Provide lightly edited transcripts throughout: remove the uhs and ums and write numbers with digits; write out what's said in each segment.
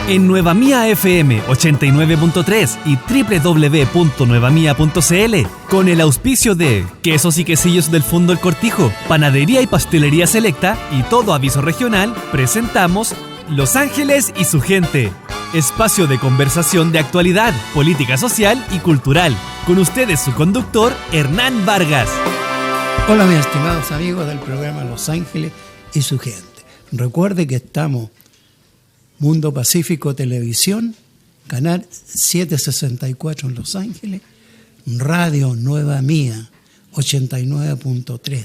En Nueva Mía FM 89.3 y www.nuevamia.cl, con el auspicio de Quesos y Quesillos del Fundo El Cortijo, Panadería y Pastelería Selecta y Todo Aviso Regional, presentamos Los Ángeles y su gente. Espacio de conversación de actualidad, política social y cultural. Con ustedes su conductor, Hernán Vargas. Hola mis estimados amigos del programa Los Ángeles y su gente. Recuerde que estamos Mundo Pacífico Televisión, canal 764 en Los Ángeles, Radio Nueva Mía 89.3,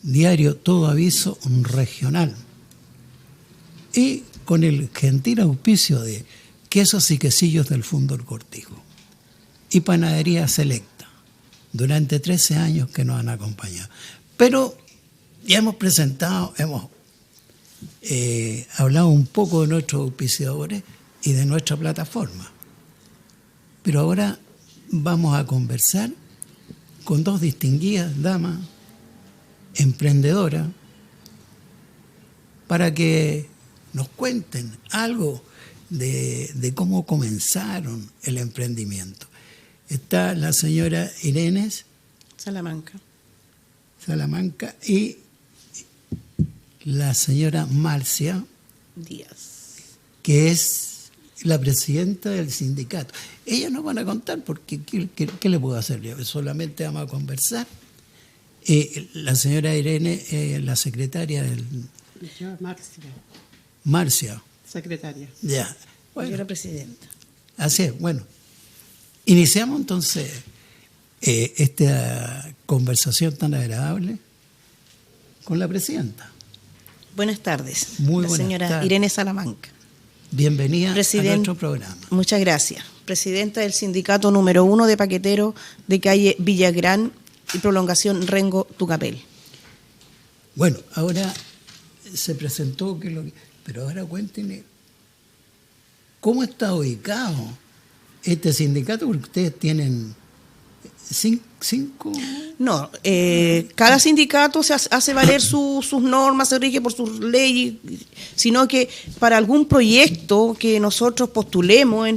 diario Todo Aviso Regional, y con el gentil auspicio de Quesos y Quesillos del Fundo El Cortijo y Panadería Selecta, durante 13 años que nos han acompañado. Pero ya hemos presentado, hemos hablado un poco de nuestros auspiciadores y de nuestra plataforma. Pero ahora vamos a conversar con dos distinguidas damas emprendedoras para que nos cuenten algo de cómo comenzaron el emprendimiento. Está la señora Irene Salamanca y la señora Marcia Díaz, que es la presidenta del sindicato. Ellas nos van a contar porque ¿qué le puedo hacer yo? Solamente vamos a conversar. La señora Irene, la secretaria del... Yo, Marcia. secretaria. Ya. Bueno, yo la presidenta. Así es, bueno. Iniciamos entonces esta conversación tan agradable con la presidenta. Buenas tardes. Muy la buenas señora tardes. Irene Salamanca. Bienvenida a nuestro programa. Muchas gracias. Presidenta del sindicato número 1 de paqueteros de calle Villagrán y prolongación Rengo Tucapel. Bueno, ahora se presentó, pero ahora cuéntenme, ¿cómo está ubicado este sindicato? Porque ustedes tienen cinco... No, cada sindicato se hace valer sus normas, se rige por sus leyes, sino que para algún proyecto que nosotros postulemos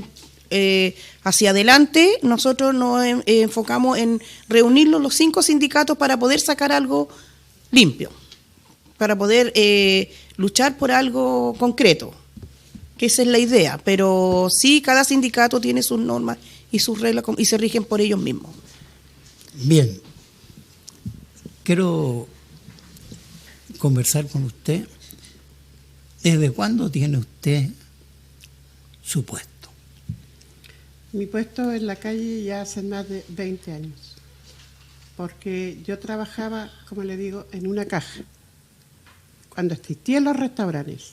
hacia adelante, nosotros nos enfocamos en reunirnos los 5 sindicatos para poder sacar algo limpio, para poder luchar por algo concreto, que esa es la idea, pero sí, cada sindicato tiene sus normas y sus reglas y se rigen por ellos mismos. Bien, quiero conversar con usted. ¿Desde cuándo tiene usted su puesto? Mi puesto en la calle ya hace más de 20 años, porque yo trabajaba, como le digo, en una caja, cuando existían los restaurantes.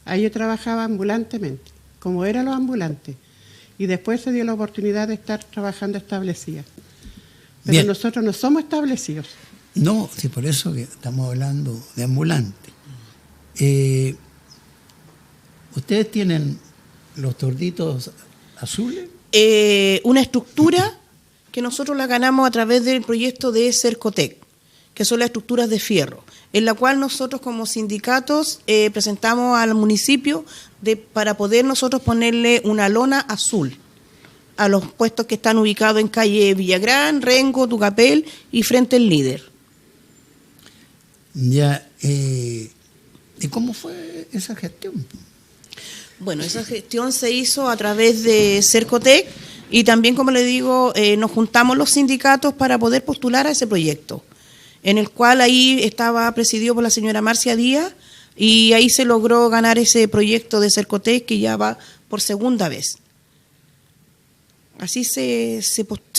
Ahí yo trabajaba ambulantemente, como eran los ambulantes, y después se dio la oportunidad de estar trabajando establecida. Pero Bien. Nosotros no somos establecidos. No, sí, por eso que estamos hablando de ambulante. ¿Ustedes tienen los torditos azules? Una estructura que nosotros la ganamos a través del proyecto de Cercotec, que son las estructuras de fierro, en la cual nosotros como sindicatos presentamos al municipio para poder nosotros ponerle una lona azul a los puestos que están ubicados en calle Villagrán, Rengo, Tucapel y frente al Líder. Ya, ¿y cómo fue esa gestión? Bueno, esa gestión se hizo a través de Cercotec y también, como le digo, nos juntamos los sindicatos para poder postular a ese proyecto, en el cual ahí estaba presidido por la señora Marcia Díaz y ahí se logró ganar ese proyecto de Cercotec que ya va por segunda vez. Así se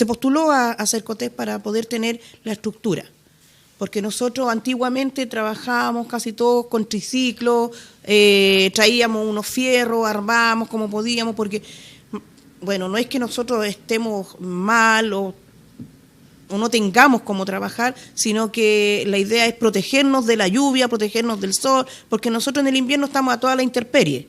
postuló a Cercotec para poder tener la estructura. Porque nosotros antiguamente trabajábamos casi todos con triciclos, traíamos unos fierros, armábamos como podíamos, porque, bueno, no es que nosotros estemos mal o no tengamos cómo trabajar, sino que la idea es protegernos de la lluvia, protegernos del sol, porque nosotros en el invierno estamos a toda la intemperie.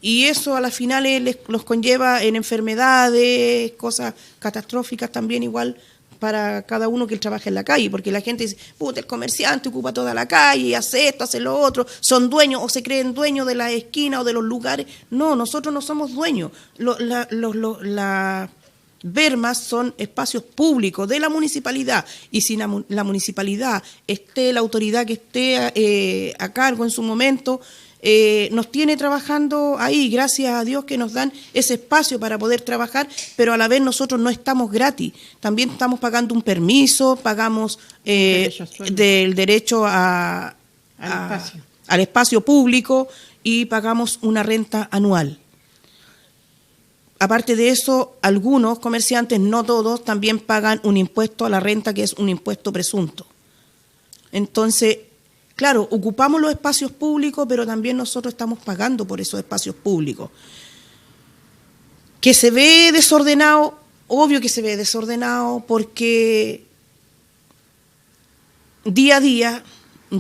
Y eso a las finales los conlleva en enfermedades, cosas catastróficas también igual para cada uno que trabaja en la calle, porque la gente dice, puta, el comerciante ocupa toda la calle, hace esto, hace lo otro, son dueños o se creen dueños de las esquinas o de los lugares. No, nosotros no somos dueños. Las bermas son espacios públicos de la municipalidad, y si la municipalidad la autoridad que esté a cargo en su momento, nos tiene trabajando ahí, gracias a Dios que nos dan ese espacio para poder trabajar, pero a la vez nosotros no estamos gratis, también estamos pagando un permiso, pagamos del derecho al espacio público y pagamos una renta anual. Aparte de eso, algunos comerciantes, no todos, también pagan un impuesto a la renta que es un impuesto presunto. Entonces, claro, ocupamos los espacios públicos, pero también nosotros estamos pagando por esos espacios públicos. Que se ve desordenado, obvio que se ve desordenado, porque día a día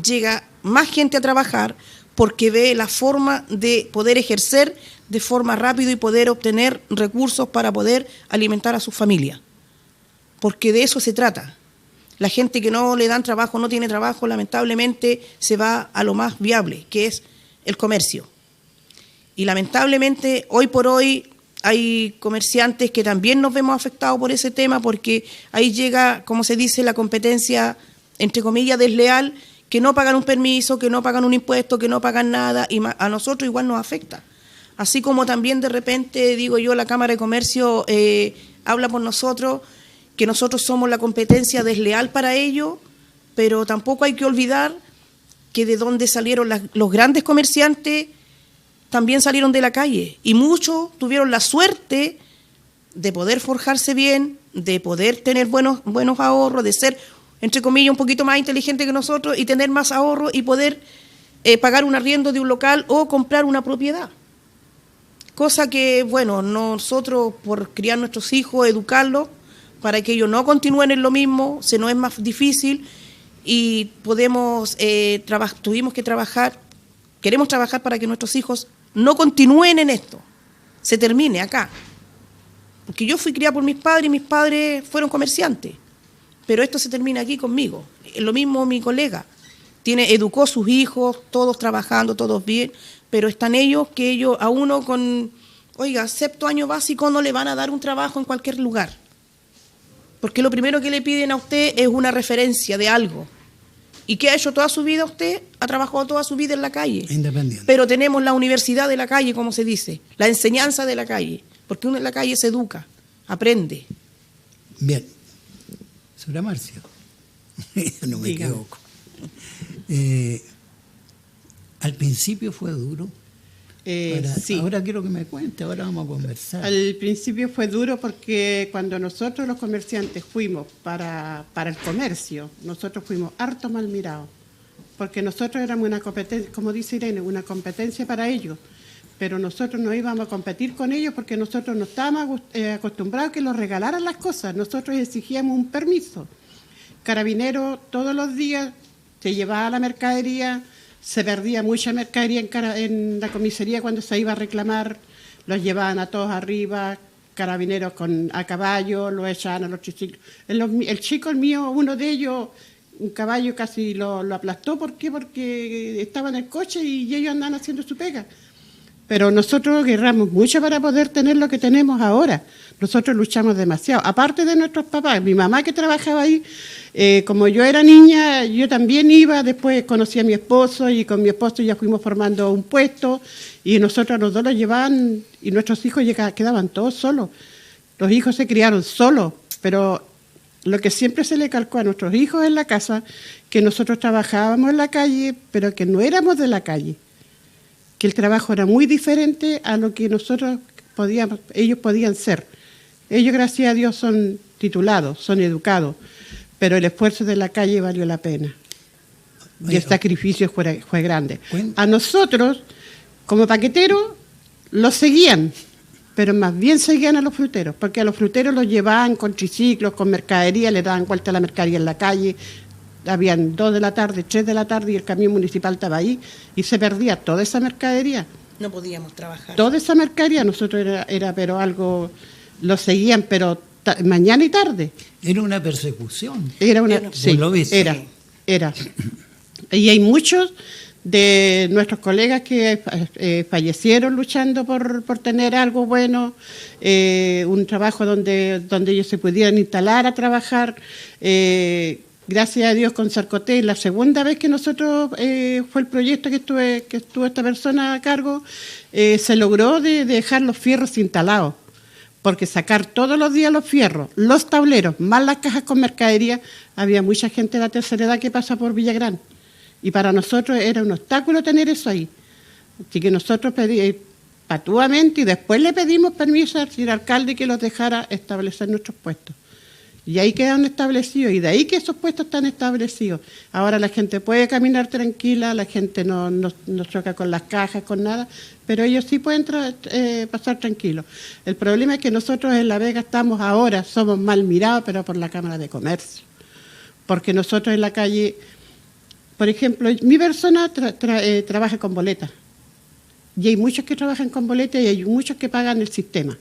llega más gente a trabajar, porque ve la forma de poder ejercer de forma rápida y poder obtener recursos para poder alimentar a su familia. Porque de eso se trata. La gente que no le dan trabajo, no tiene trabajo, lamentablemente se va a lo más viable, que es el comercio. Y lamentablemente, hoy por hoy, hay comerciantes que también nos vemos afectados por ese tema, porque ahí llega, como se dice, la competencia, entre comillas, desleal, que no pagan un permiso, que no pagan un impuesto, que no pagan nada, y a nosotros igual nos afecta. Así como también de repente, digo yo, la Cámara de Comercio habla por nosotros, que nosotros somos la competencia desleal para ellos, pero tampoco hay que olvidar que de donde salieron los grandes comerciantes también salieron de la calle, y muchos tuvieron la suerte de poder forjarse bien, de poder tener buenos ahorros, de ser, entre comillas, un poquito más inteligente que nosotros y tener más ahorros y poder pagar un arriendo de un local o comprar una propiedad. Cosa que, bueno, nosotros por criar nuestros hijos, educarlos, para que ellos no continúen en lo mismo, se nos es más difícil y tuvimos que trabajar, queremos trabajar para que nuestros hijos no continúen en esto, se termine acá. Porque yo fui criada por mis padres y mis padres fueron comerciantes, pero esto se termina aquí conmigo. Lo mismo mi colega, educó sus hijos, todos trabajando, todos bien, pero están ellos que ellos a uno con, sexto año básico no le van a dar un trabajo en cualquier lugar. Porque lo primero que le piden a usted es una referencia de algo. ¿Y qué ha hecho toda su vida usted? Ha trabajado toda su vida en la calle. Independiente. Pero tenemos la universidad de la calle, como se dice, la enseñanza de la calle. Porque uno en la calle se educa, aprende. Bien. Señora Marcia, no me equivoco. Al principio fue duro. Sí. Ahora quiero que me cuente, ahora vamos a conversar. Al principio fue duro porque cuando nosotros los comerciantes fuimos para el comercio, nosotros fuimos harto mal mirados, porque nosotros éramos una competencia, como dice Irene, una competencia para ellos, pero nosotros no íbamos a competir con ellos porque nosotros no estábamos acostumbrados a que nos regalaran las cosas, nosotros exigíamos un permiso. Carabineros todos los días se llevaba la mercadería, se perdía mucha mercadería en la comisaría cuando se iba a reclamar, los llevaban a todos arriba, carabineros a caballo, los echaban a los triciclos. El chico, el mío, uno de ellos, un caballo casi lo aplastó. ¿Por qué? Porque estaba en el coche y ellos andaban haciendo su pega. Pero nosotros guerramos mucho para poder tener lo que tenemos ahora. Nosotros luchamos demasiado. Aparte de nuestros papás, mi mamá que trabajaba ahí, como yo era niña, yo también iba, después conocí a mi esposo y con mi esposo ya fuimos formando un puesto y nosotros los dos los llevaban y nuestros hijos quedaban todos solos. Los hijos se criaron solos, pero lo que siempre se le calcó a nuestros hijos en la casa, que nosotros trabajábamos en la calle, pero que no éramos de la calle, que el trabajo era muy diferente a lo que ellos podían ser. Ellos, gracias a Dios, son titulados, son educados, pero el esfuerzo de la calle valió la pena. Y el sacrificio fue grande. A nosotros, como paqueteros, los seguían, pero más bien seguían a los fruteros, porque a los fruteros los llevaban con triciclos, con mercadería, le daban vuelta a la mercadería en la calle. Habían 2 de la tarde, 3 de la tarde y el camión municipal estaba ahí y se perdía toda esa mercadería. No podíamos trabajar. Toda esa mercadería, nosotros era pero algo, lo seguían, pero mañana y tarde. Era una persecución. Sí, lo viste. Era. Y hay muchos de nuestros colegas que fallecieron luchando por tener algo bueno, un trabajo donde ellos se pudieran instalar a trabajar. Gracias a Dios con Cercotec, la segunda vez que nosotros fue el proyecto que estuvo esta persona a cargo, se logró de dejar los fierros instalados, porque sacar todos los días los fierros, los tableros, más las cajas con mercadería, había mucha gente de la tercera edad que pasa por Villagrán. Y para nosotros era un obstáculo tener eso ahí. Así que nosotros patuamente y después le pedimos permiso al señor alcalde que los dejara establecer nuestros puestos. Y ahí quedaron establecidos, y de ahí que esos puestos están establecidos. Ahora la gente puede caminar tranquila, la gente no choca con las cajas, con nada, pero ellos sí pueden pasar tranquilos. El problema es que nosotros en La Vega somos mal mirados, pero por la Cámara de Comercio. Porque nosotros en la calle, por ejemplo, mi persona trabaja con boletas. Y hay muchos que trabajan con boletas y hay muchos que pagan el sistema,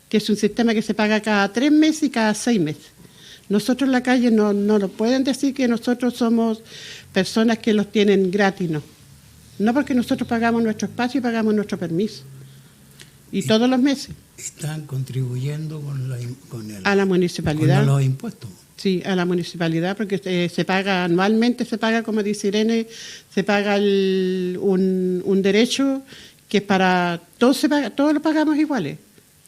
que es un sistema que se paga cada 3 meses y cada 6 meses. Nosotros en la calle no lo pueden decir que nosotros somos personas que los tienen gratis, no. No, porque nosotros pagamos nuestro espacio y pagamos nuestro permiso. Y todos los meses. Están contribuyendo a la municipalidad. Con los impuestos. Sí, a la municipalidad, porque se paga anualmente, como dice Irene, se paga un derecho que es para todos, todos lo pagamos iguales,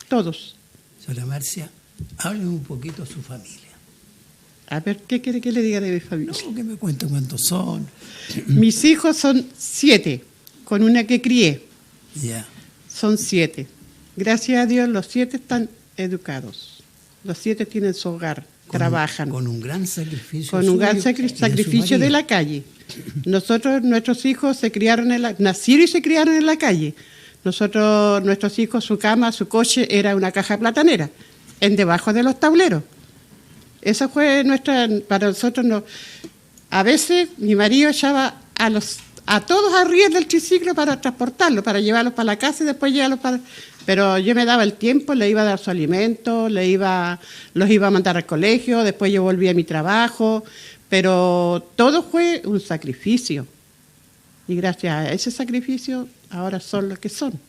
todos. Señora Marcia, hábleme un poquito de su familia. A ver, ¿qué quiere que le diga de mi familia? No, que me cuenten cuántos son. Mis hijos son 7, con una que crié. Ya. Son 7. Gracias a Dios, los 7 están educados. Los 7 tienen su hogar, trabajan. Con un gran sacrificio. Con un gran sacrificio de la calle. Nuestros hijos nacieron y se criaron en la calle. Nuestros hijos, su cama, su coche era una caja platanera, debajo de los tableros. Esa fue para nosotros no. A veces mi marido echaba a todos arriba del triciclo para transportarlos, para llevarlos para la casa y después llevarlos para... Pero yo me daba el tiempo, le iba a dar su alimento, los iba a mandar al colegio, después yo volvía a mi trabajo, pero todo fue un sacrificio. Y gracias a ese sacrificio ahora son los que son.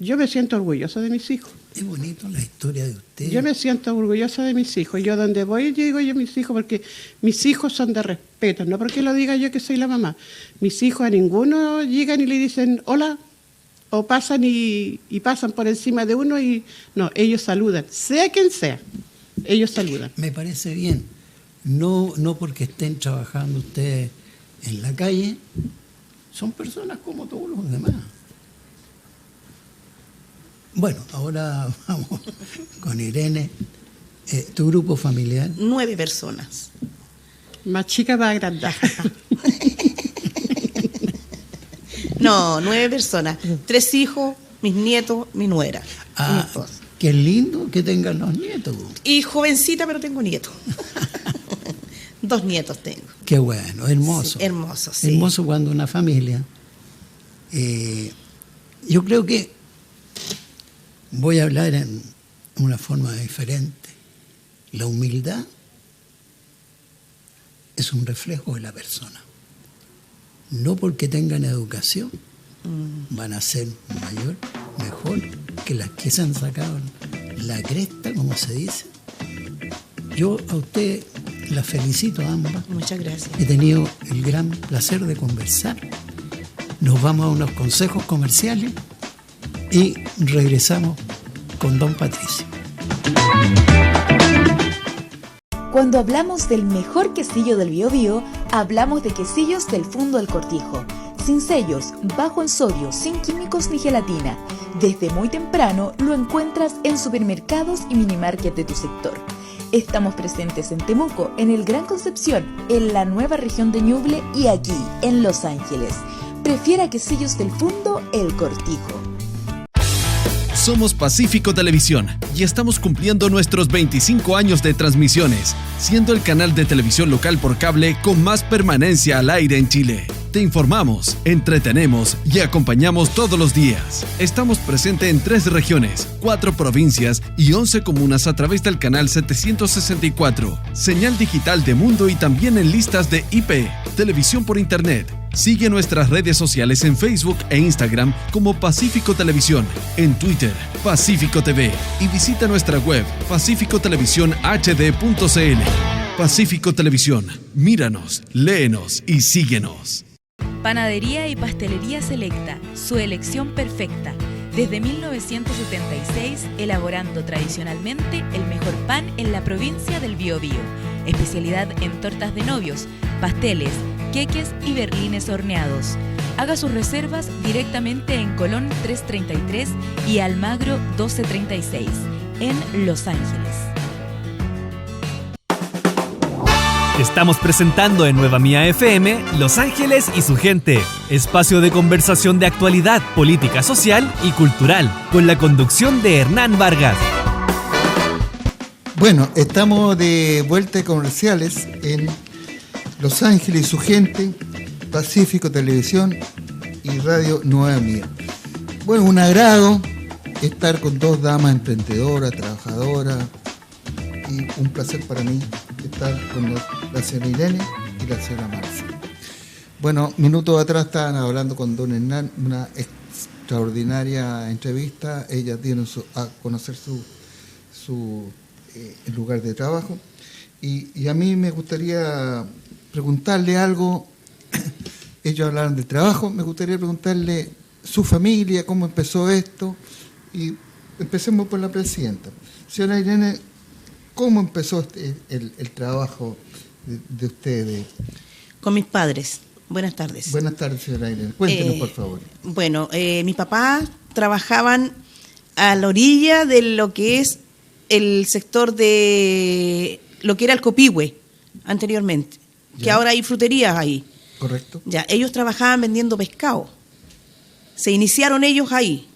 Yo me siento orgulloso de mis hijos. Es bonito la historia de usted. Yo me siento orgullosa de mis hijos. Yo donde voy, yo digo yo mis hijos, porque mis hijos son de respeto, no porque lo diga yo que soy la mamá. Mis hijos a ninguno llegan y le dicen hola, o pasan y pasan por encima de uno y no, ellos saludan, sea quien sea, ellos saludan. Me parece bien, no porque estén trabajando ustedes en la calle, son personas como todos los demás. Bueno, ahora vamos con Irene. ¿Tu grupo familiar? 9 personas. Más chica va a agrandar. No, 9 personas. 3 hijos, mis nietos, mi nuera. Qué lindo que tengan los nietos. Y jovencita, pero tengo nietos. 2 nietos tengo. Qué bueno, hermoso. Sí, hermoso, sí. Hermoso cuando una familia... yo creo que voy a hablar en una forma diferente. La humildad es un reflejo de la persona. No porque tengan educación van a ser mejor que las que se han sacado la cresta, como se dice. Yo a usted la felicito a ambas. Muchas gracias. He tenido el gran placer de conversar. Nos vamos a unos consejos comerciales y regresamos con don Patricio. Cuando hablamos del mejor quesillo del Biobío, hablamos de quesillos del Fundo del Cortijo. Sin sellos, bajo en sodio, sin químicos ni gelatina. Desde muy temprano lo encuentras en supermercados y minimarket de tu sector. Estamos presentes en Temuco, en el Gran Concepción, en la nueva región de Ñuble y aquí, en Los Ángeles. Prefiera quesillos del Fundo El Cortijo. Somos Pacífico Televisión y estamos cumpliendo nuestros 25 años de transmisiones, siendo el canal de televisión local por cable con más permanencia al aire en Chile. Te informamos, entretenemos y acompañamos todos los días. Estamos presentes en 3 regiones, 4 provincias y 11 comunas a través del canal 764, señal digital de Mundo y también en listas de IP, televisión por internet. Sigue nuestras redes sociales en Facebook e Instagram como Pacífico Televisión, en Twitter, Pacífico TV y visita nuestra web pacificotelevisiónhd.cl. Pacífico Televisión, míranos, léenos y síguenos. Panadería y Pastelería Selecta, su elección perfecta. Desde 1976, elaborando tradicionalmente el mejor pan en la provincia del Biobío. Especialidad en tortas de novios, pasteles, queques y berlines horneados. Haga sus reservas directamente en Colón 333 y Almagro 1236, en Los Ángeles. Estamos presentando en Nueva Mía FM Los Ángeles y su gente, espacio de conversación de actualidad, política social y cultural, con la conducción de Hernán Vargas. Bueno, estamos de vuelta de comerciales en Los Ángeles y su gente, Pacífico Televisión y Radio Nueva Mía. Bueno, un agrado estar con 2 damas emprendedoras, trabajadoras, y un placer para mí estar con la señora Irene y la señora Marcia. Bueno, minutos atrás estaban hablando con don Hernán, una extraordinaria entrevista. Ella tiene a conocer su lugar de trabajo. Y a mí me gustaría preguntarle algo. Ellos hablaron del trabajo, me gustaría preguntarle su familia, cómo empezó esto. Y empecemos por la presidenta. Señora Irene, ¿cómo empezó el trabajo de ustedes? Con mis padres. Buenas tardes. Buenas tardes, señora Irene. Cuéntenos, por favor. Bueno, mis papás trabajaban a la orilla de lo que es el sector de lo que era el Copihue anteriormente, ya, que ahora hay fruterías ahí. Correcto. Ya, ellos trabajaban vendiendo pescado. Se iniciaron ellos ahí.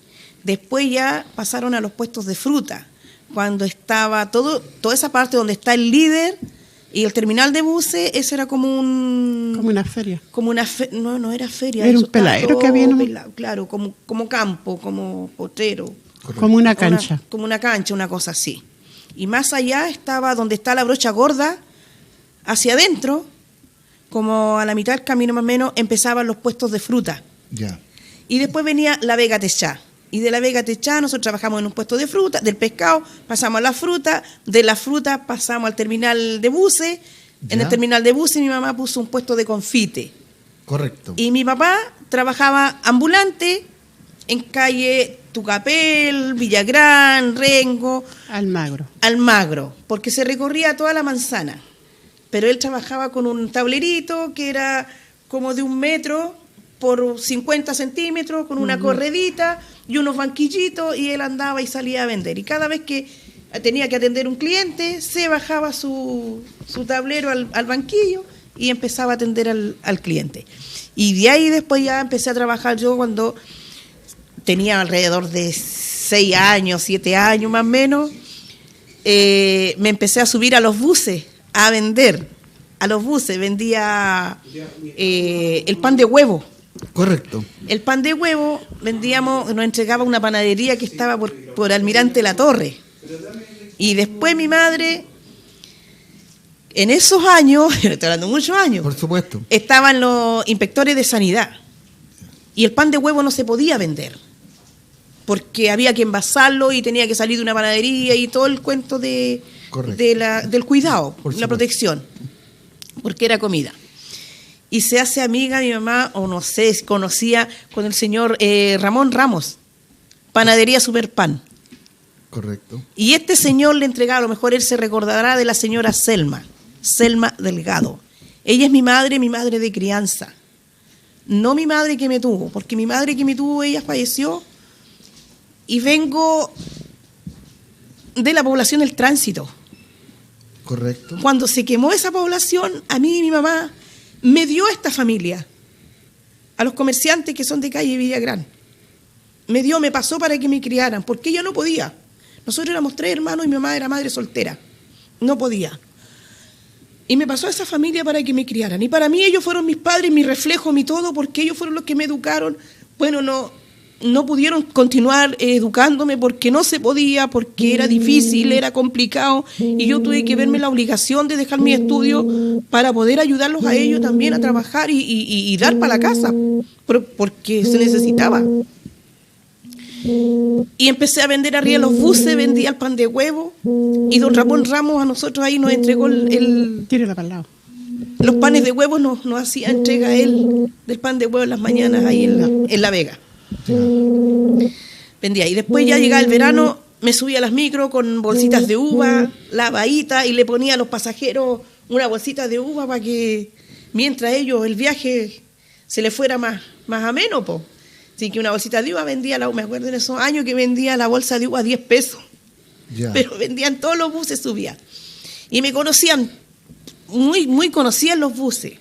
Después ya pasaron a los puestos de fruta. Cuando estaba toda esa parte donde está el líder y el terminal de buses, eso era como una feria. No era feria. Era un peladero que había. Claro, como campo, como potrero. Correcto. Como una cancha. Como una cancha, una cosa así. Y más allá estaba donde está la brocha gorda, hacia adentro, como a la mitad del camino más o menos, empezaban los puestos de fruta. Ya. Y después venía la Vega Techá. Y de la Vega Techá nosotros trabajamos en un puesto de fruta, del pescado pasamos a la fruta, de la fruta pasamos al terminal de buses. En el terminal de buses mi mamá puso un puesto de confite. Correcto. Y mi papá trabajaba ambulante en calle Tucapel, Villagrán, Rengo. Almagro, porque se recorría toda la manzana. Pero él trabajaba con un tablerito que era como de 1 metro por 50 centímetros, con una corredita y unos banquillitos, y él andaba y salía a vender. Y cada vez que tenía que atender un cliente, se bajaba su tablero al banquillo y empezaba a atender al cliente. Y de ahí después ya empecé a trabajar yo cuando tenía alrededor de 6 años, 7 años más o menos. Me empecé a subir a los buses, a vender. A los buses vendía el pan de huevo. Correcto. El pan de huevo vendíamos, nos entregaba una panadería que estaba por Almirante La Torre. Y después mi madre, en esos años, estoy hablando de muchos años, por supuesto, estaban los inspectores de sanidad. Y el pan de huevo no se podía vender, porque había que envasarlo y tenía que salir de una panadería y todo el cuento del cuidado, la protección, porque era comida. Y se hace amiga mi mamá, o no sé, conocía con el señor Ramón Ramos, Panadería Superpan. Correcto. Y este señor le entregaba, a lo mejor él se recordará de la señora Selma Delgado. Ella es mi madre de crianza. No mi madre que me tuvo, porque mi madre que me tuvo, ella falleció. Y vengo de la población del Tránsito. Correcto. Cuando se quemó esa población, a mí y mi mamá me dio esta familia, a los comerciantes que son de calle Villagrán. Me pasó para que me criaran, porque ella no podía. Nosotros éramos 3 hermanos y mi mamá era madre soltera. No podía. Y me pasó a esa familia para que me criaran. Y para mí ellos fueron mis padres, mi reflejo, mi todo, porque ellos fueron los que me educaron. Bueno, no pudieron continuar educándome porque no se podía, porque era difícil, era complicado. Y yo tuve que verme la obligación de dejar mi estudio para poder ayudarlos a ellos también a trabajar y dar para la casa, porque se necesitaba. Y empecé a vender arriba los buses, vendía el pan de huevo, y don Ramón Ramos a nosotros ahí nos entregó Tírala para el lado. los panes de huevo, nos hacía entrega él del pan de huevo en las mañanas ahí en la Vega. Vendía, y después ya llegaba el verano, me subía a las micros con bolsitas de uva, la bahita, y le ponía a los pasajeros una bolsita de uva para que mientras ellos el viaje se les fuera más ameno, po. Así que una bolsita de uva vendía, me acuerdo en esos años que vendía la bolsa de uva a 10 pesos. Ya. Pero vendían todos los buses, subía. Y me conocían, muy conocían los buses.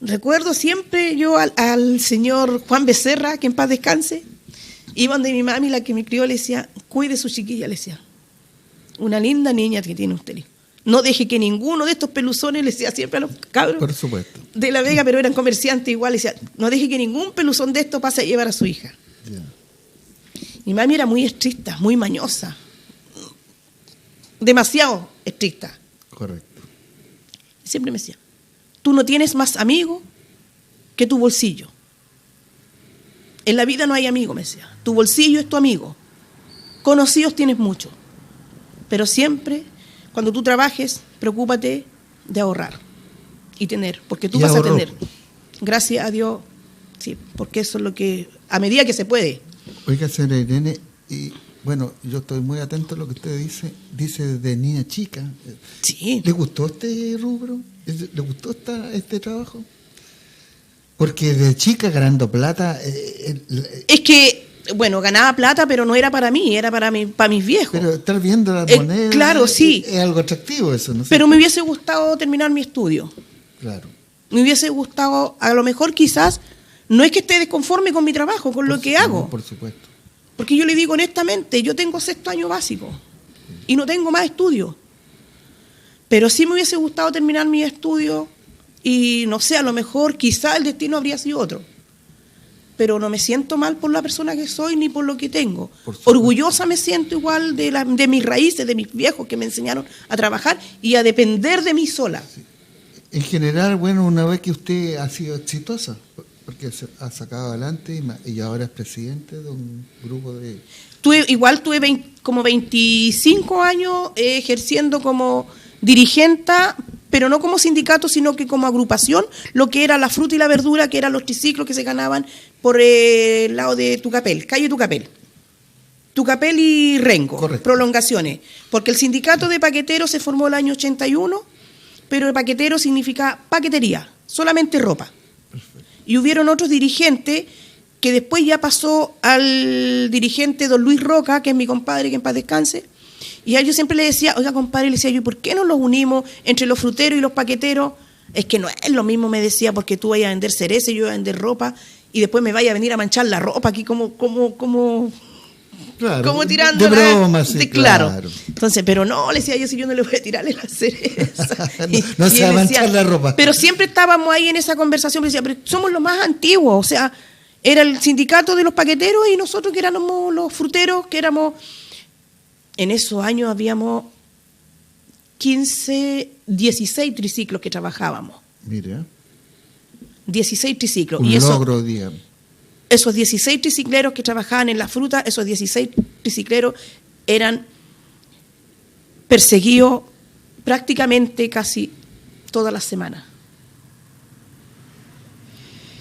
Recuerdo siempre yo al señor Juan Becerra, que en paz descanse, iba donde mi mami, la que me crió, le decía, cuide su chiquilla, le decía, una linda niña que tiene usted. No deje que ninguno de estos peluzones, le decía siempre a los cabros, por supuesto, de La Vega, pero eran comerciantes igual, le decía, no deje que ningún peluzón de estos pase a llevar a su hija. Yeah. Mi mami era muy estricta, muy mañosa, demasiado estricta. Correcto. Siempre me decía, tú no tienes más amigo que tu bolsillo. En la vida no hay amigo, me decía. Tu bolsillo es tu amigo. Conocidos tienes mucho. Pero siempre, cuando tú trabajes, preocúpate de ahorrar y tener, porque tú vas a tener. Gracias a Dios, sí, porque eso es lo que, a medida que se puede. Oiga, señora Irene, y bueno, yo estoy muy atento a lo que usted dice desde niña chica. Sí. ¿Le gustó este rubro? ¿Le gustó este trabajo? Porque de chica ganando plata... es que, bueno, ganaba plata, pero no era para mí, era para mis viejos. Pero estar viendo las monedas... Claro, sí. Es algo atractivo eso, ¿no? Pero me hubiese gustado terminar mi estudio. Claro. Me hubiese gustado, a lo mejor quizás, no es que esté desconforme con mi trabajo, con lo que hago. Por supuesto. Porque yo le digo honestamente, yo tengo 6º año básico y no tengo más estudios. Pero sí me hubiese gustado terminar mi estudio y no sé, a lo mejor quizá el destino habría sido otro. Pero no me siento mal por la persona que soy ni por lo que tengo. Orgullosa me siento igual de mis raíces, de mis viejos que me enseñaron a trabajar y a depender de mí sola. Sí. En general, bueno, una vez que usted ha sido exitosa, porque se ha sacado adelante y ahora es presidente de un grupo de... Tuve como 25 años ejerciendo como dirigenta, pero no como sindicato, sino que como agrupación, lo que era la fruta y la verdura, que eran los triciclos que se ganaban por el lado de Tucapel, calle Tucapel y Rengo. Correcto. Prolongaciones, porque el sindicato de paqueteros se formó el año 81, pero el paquetero significa paquetería, solamente ropa. Perfecto. Y hubieron otros dirigentes que después ya pasó al dirigente don Luis Roca, que es mi compadre, que en paz descanse. Y a él yo siempre le decía, oiga compadre, le decía yo, ¿por qué no los unimos entre los fruteros y los paqueteros? Es que no es lo mismo, me decía, porque tú vayas a vender cereza y yo voy a vender ropa, y después me vaya a venir a manchar la ropa aquí como tirando de broma, sí, claro. Entonces, pero no, le decía yo, si yo no le voy a tirarle la cereza. no se va a manchar la ropa. Pero siempre estábamos ahí en esa conversación, me decía, pero somos los más antiguos, o sea, era el sindicato de los paqueteros y nosotros que éramos los fruteros, que éramos... En esos años habíamos 16 triciclos que trabajábamos. Mira. 16 triciclos. Un logro, digamos. Esos 16 tricicleros que trabajaban en la fruta, esos 16 tricicleros eran perseguidos prácticamente casi todas las semanas.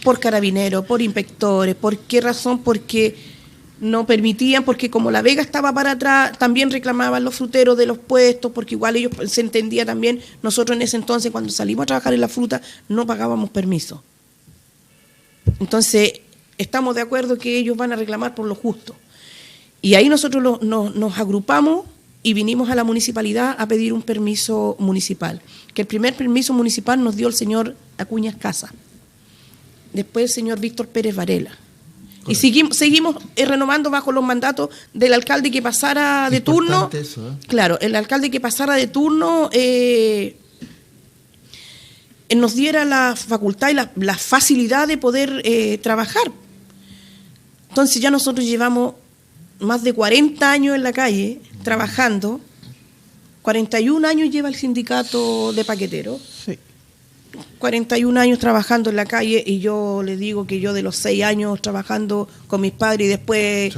Por carabineros, por inspectores. ¿Por qué razón? Porque no permitían, porque como La Vega estaba para atrás, también reclamaban los fruteros de los puestos, porque igual ellos se entendía también, nosotros en ese entonces cuando salimos a trabajar en la fruta no pagábamos permiso. Entonces, estamos de acuerdo que ellos van a reclamar por lo justo. Y ahí nosotros nos agrupamos y vinimos a la municipalidad a pedir un permiso municipal, que el primer permiso municipal nos dio el señor Acuñas Casa, después el señor Víctor Pérez Varela. Y seguimos renovando bajo los mandatos del alcalde que pasara de turno. Eso, ¿eh? Claro, el alcalde que pasara de turno nos diera la facultad y la facilidad de poder trabajar. Entonces ya nosotros llevamos más de 40 años en la calle trabajando. 41 años lleva el sindicato de paqueteros. Sí. 41 años trabajando en la calle, y yo le digo que yo de los 6 años trabajando con mis padres y después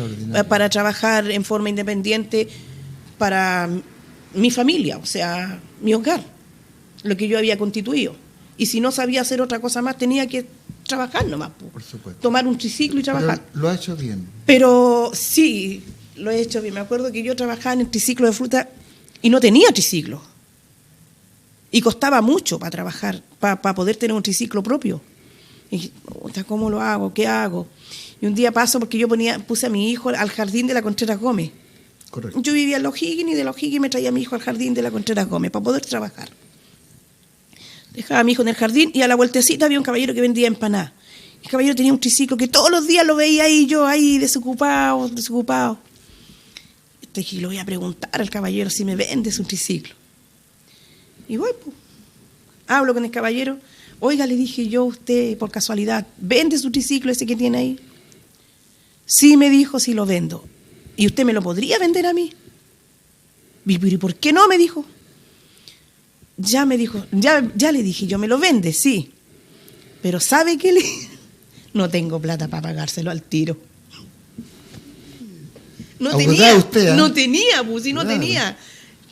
para trabajar en forma independiente para mi familia, o sea, mi hogar, lo que yo había constituido. Y si no sabía hacer otra cosa más, tenía que trabajar nomás. Por supuesto. Tomar un triciclo y trabajar. Pero lo ha hecho bien. Pero sí, lo he hecho bien. Me acuerdo que yo trabajaba en el triciclo de fruta y no tenía triciclo. Y costaba mucho para trabajar, para poder tener un triciclo propio. Y dije, ¿cómo lo hago? ¿Qué hago? Y un día paso porque yo puse a mi hijo al jardín de la Contreras Gómez. Correcto. Yo vivía en Los Higgins y de Los Higgins me traía a mi hijo al jardín de la Contreras Gómez para poder trabajar. Dejaba a mi hijo en el jardín y a la vueltecita había un caballero que vendía empanadas. El caballero tenía un triciclo que todos los días lo veía ahí, yo ahí desocupado. Dije, le voy a preguntar al caballero si me vende su triciclo. Y voy, pues, hablo con el caballero. Oiga, le dije yo, usted por casualidad, ¿vende su triciclo ese que tiene ahí? Sí, me dijo, sí lo vendo. ¿Y usted me lo podría vender a mí? ¿Y por qué no? Me dijo. Ya me dijo, ya le dije, yo me lo vende, sí. Pero ¿sabe qué? No tengo plata para pagárselo al tiro. No tenía, usted, ¿eh? No tenía, pues, si no tenía.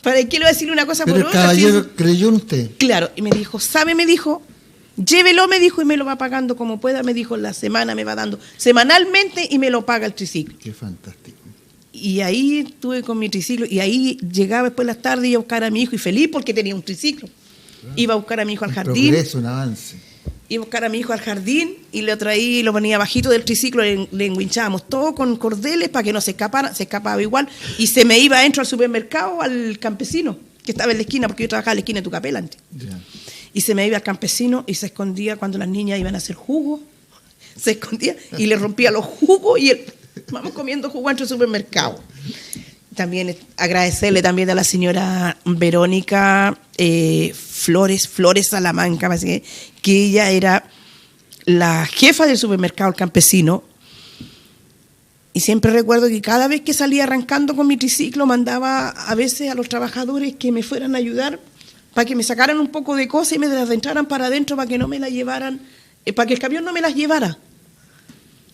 ¿Para qué le voy a decir una cosa pero por otra? Pero el caballero creyó en usted. Claro, y me dijo, ¿sabe? Me dijo, llévelo, me dijo, y me lo va pagando como pueda. Me dijo, la semana me va dando semanalmente y me lo paga el triciclo. Qué fantástico. Y ahí estuve con mi triciclo, y ahí llegaba después de las tardes y iba a buscar a mi hijo, y feliz porque tenía un triciclo. Claro. Iba a buscar a mi hijo al jardín. Progreso, un avance. Iba a buscar a mi hijo al jardín y lo traía y lo ponía bajito del triciclo, le enguinchábamos todo con cordeles para que no se escapara, se escapaba igual, y se me iba adentro al supermercado, al campesino, que estaba en la esquina, porque yo trabajaba en la esquina de Tucapel antes. Yeah. Y se me iba al campesino y se escondía cuando las niñas iban a hacer jugo, se escondía y le rompía los jugos y vamos comiendo jugo dentro del supermercado. También agradecerle también a la señora Verónica Flores Salamanca, que ella era la jefa del supermercado El Campesino, y siempre recuerdo que cada vez que salía arrancando con mi triciclo mandaba a veces a los trabajadores que me fueran a ayudar para que me sacaran un poco de cosas y me las entraran para adentro para que no me las llevaran, para que el camión no me las llevara.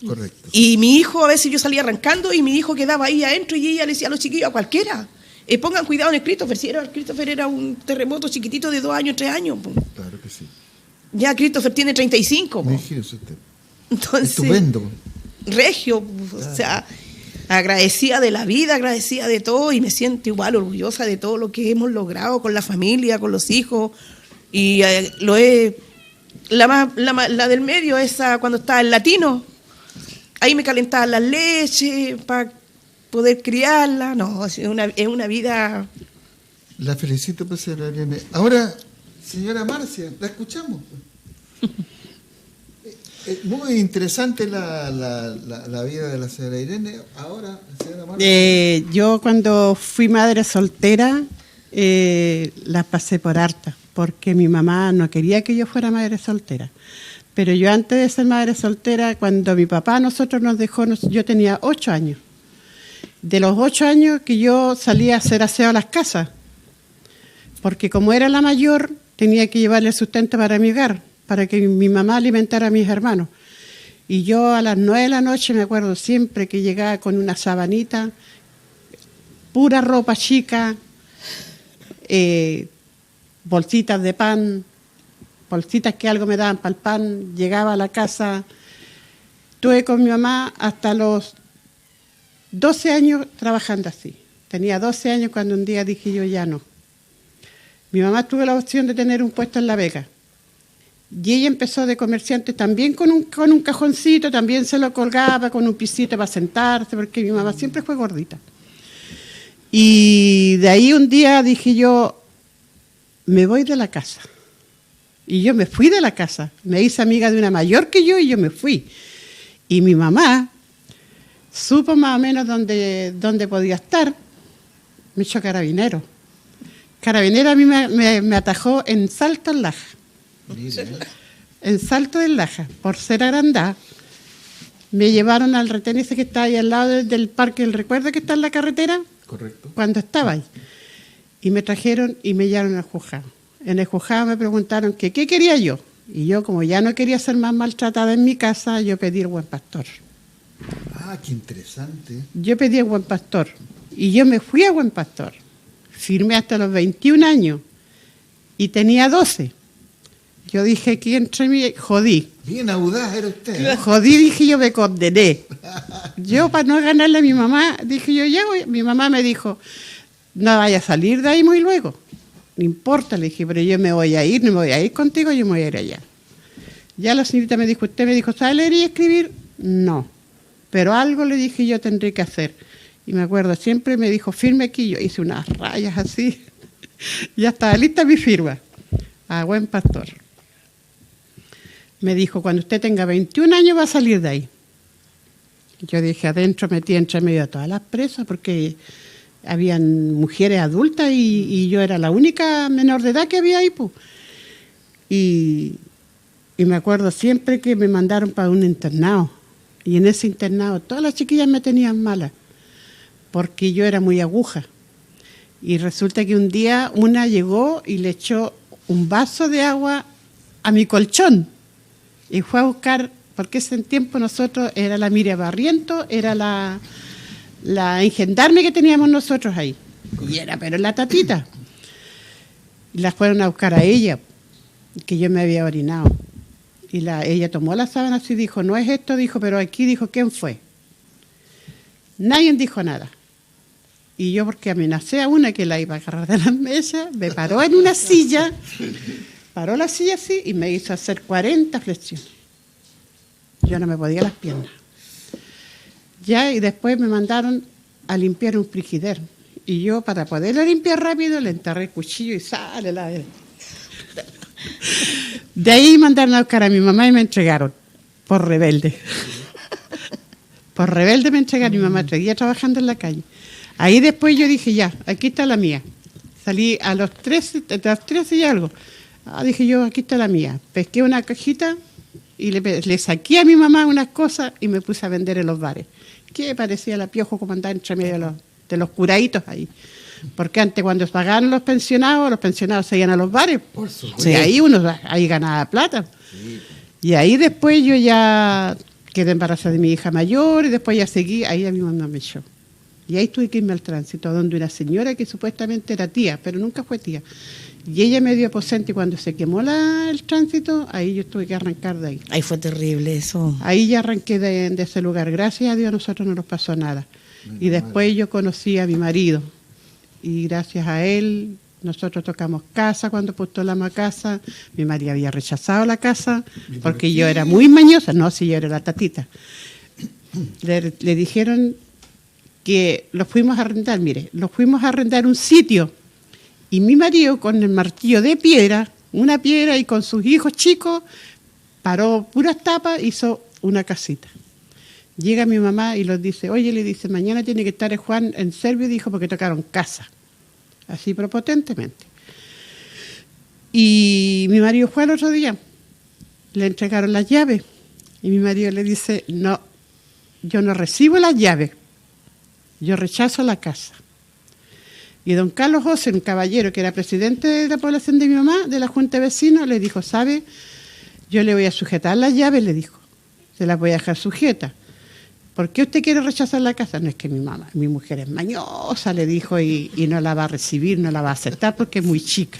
Correcto. Y mi hijo, a veces yo salía arrancando y mi hijo quedaba ahí adentro y ella le decía a los chiquillos, a cualquiera, pongan cuidado en el Christopher, si el Christopher era un terremoto chiquitito de 2 años, 3 años. Po. Claro que sí. Ya Christopher tiene 35. Po. Imagínese usted. Entonces, estupendo. Regio, claro. O sea, agradecida de la vida, agradecida de todo, y me siento igual orgullosa de todo lo que hemos logrado con la familia, con los hijos. Y la del medio, esa cuando estaba el latino, ahí me calentaban las leches para poder criarla. No, es una vida. La felicito, pues, señora Irene. Ahora, señora Marcia, la escuchamos. Muy interesante la vida de la señora Irene. Ahora, señora Marcia. Yo cuando fui madre soltera, las pasé por harta, porque mi mamá no quería que yo fuera madre soltera. Pero yo antes de ser madre soltera, cuando mi papá a nosotros nos dejó, yo tenía 8 años. De los 8 años que yo salía a hacer aseo a las casas, porque como era la mayor, tenía que llevarle sustento para mi hogar, para que mi mamá alimentara a mis hermanos. Y yo a las 9 de la noche me acuerdo siempre que llegaba con una sabanita, pura ropa chica, bolsitas de pan, bolsitas que algo me daban para el pan, llegaba a la casa. Estuve con mi mamá hasta los 12 años trabajando así. Tenía 12 años cuando un día dije yo ya no. Mi mamá tuvo la opción de tener un puesto en La Vega. Y ella empezó de comerciante también con un cajoncito, también se lo colgaba con un pisito para sentarse, porque mi mamá siempre fue gordita. Y de ahí un día dije yo, me voy de la casa. Y yo me fui de la casa. Me hice amiga de una mayor que yo y yo me fui. Y mi mamá supo más o menos dónde podía estar. Me echó Carabinero. Carabinero a mí me atajó en Salto al Laja. Mire, En Salto del Laja, por ser agrandada, me llevaron al retén ese que está ahí al lado del Parque del Recuerdo, que está en la carretera, correcto. cuando estaba ahí. Y me trajeron y me llevaron al juzgado. En el juzgado me preguntaron que qué quería yo. Y yo, como ya no quería ser más maltratada en mi casa, yo pedí el buen pastor. Ah, qué interesante. Yo pedí el buen pastor. Y yo me fui a buen pastor. Firmé hasta los 21 años. Y tenía 12. Yo dije aquí entre mí, jodí. Bien audaz era usted. ¿Eh? Jodí, dije yo, me condené. Yo, para no ganarle a mi mamá, dije yo, ya voy. Mi mamá me dijo, no vaya a salir de ahí muy luego. No importa, le dije, pero yo me voy a ir, no me voy a ir contigo, yo me voy a ir allá. Ya la señorita me dijo, usted me dijo, ¿sabe leer y escribir? No. Pero algo le dije yo tendré que hacer. Y me acuerdo, siempre me dijo, firme aquí. Yo hice unas rayas así. Ya estaba lista mi firma. A buen pastor. Me dijo, cuando usted tenga 21 años va a salir de ahí. Yo dije, adentro metí entre medio a todas las presas, porque habían mujeres adultas y yo era la única menor de edad que había ahí, pues. Y me acuerdo siempre que me mandaron para un internado. Y en ese internado todas las chiquillas me tenían mala, porque yo era muy aguja. Y resulta que un día una llegó y le echó un vaso de agua a mi colchón. Y fue a buscar, porque ese tiempo nosotros, era la Miriam Barriento, era la gendarme que teníamos nosotros ahí. Y era, pero la tatita. Y la fueron a buscar a ella, que yo me había orinado. Y ella tomó la sábana y dijo, no es esto, dijo, pero aquí dijo, ¿quién fue? Nadie dijo nada. Y yo, porque amenacé a una que la iba a agarrar de las mesas, me paró en una silla, paró la silla así y me hizo hacer 40 flexiones. Yo no me podía las piernas. Ya, y después me mandaron a limpiar un frigider. Y yo, para poderlo limpiar rápido, le enterré el cuchillo y sale la... De ahí mandaron a buscar a mi mamá y me entregaron, por rebelde. Por rebelde me entregaron, mi mamá seguía trabajando en la calle. Ahí después yo dije, ya, aquí está la mía. Salí a los 13 y algo. Dije yo, aquí está la mía. Pesqué una cajita y le saqué a mi mamá unas cosas y me puse a vender en los bares. Que parecía la Piojo como andaba entre medio de los curaditos ahí. Porque antes cuando pagaban los pensionados se iban a los bares. Por supuesto. Y ahí uno ahí ganaba plata. Sí. Y ahí después yo ya quedé embarazada de mi hija mayor y después ya seguí, ahí a mi mamá me echó. Y ahí tuve que irme al tránsito, donde una señora que supuestamente era tía, pero nunca fue tía. Y ella me dio aposento y cuando se quemó el tránsito, ahí yo tuve que arrancar de ahí. Ahí fue terrible eso. Ahí ya arranqué de ese lugar. Gracias a Dios a nosotros no nos pasó nada. Y después yo conocí a mi marido. Y gracias a él, nosotros tocamos casa cuando postulamos a casa. Mi marido había rechazado la casa porque yo era muy mañosa. No, si yo era la tatita. Le dijeron que los fuimos a arrendar. Mire, los fuimos a arrendar un sitio. Y mi marido, con el martillo de piedra, una piedra, y con sus hijos chicos, paró puras tapas, hizo una casita. Llega mi mamá y los dice, oye, le dice, mañana tiene que estar Juan en Serbia, dijo, porque tocaron casa. Así prepotentemente. Y mi marido fue al otro día, le entregaron las llaves. Y mi marido le dice, no, yo no recibo las llaves, yo rechazo la casa. Y don Carlos José, un caballero que era presidente de la población de mi mamá, de la Junta de Vecinos, le dijo, ¿sabe? Yo le voy a sujetar las llaves, le dijo. Se las voy a dejar sujetas. ¿Por qué usted quiere rechazar la casa? No, es que mi mujer es mañosa, le dijo, y no la va a recibir, no la va a aceptar porque es muy chica.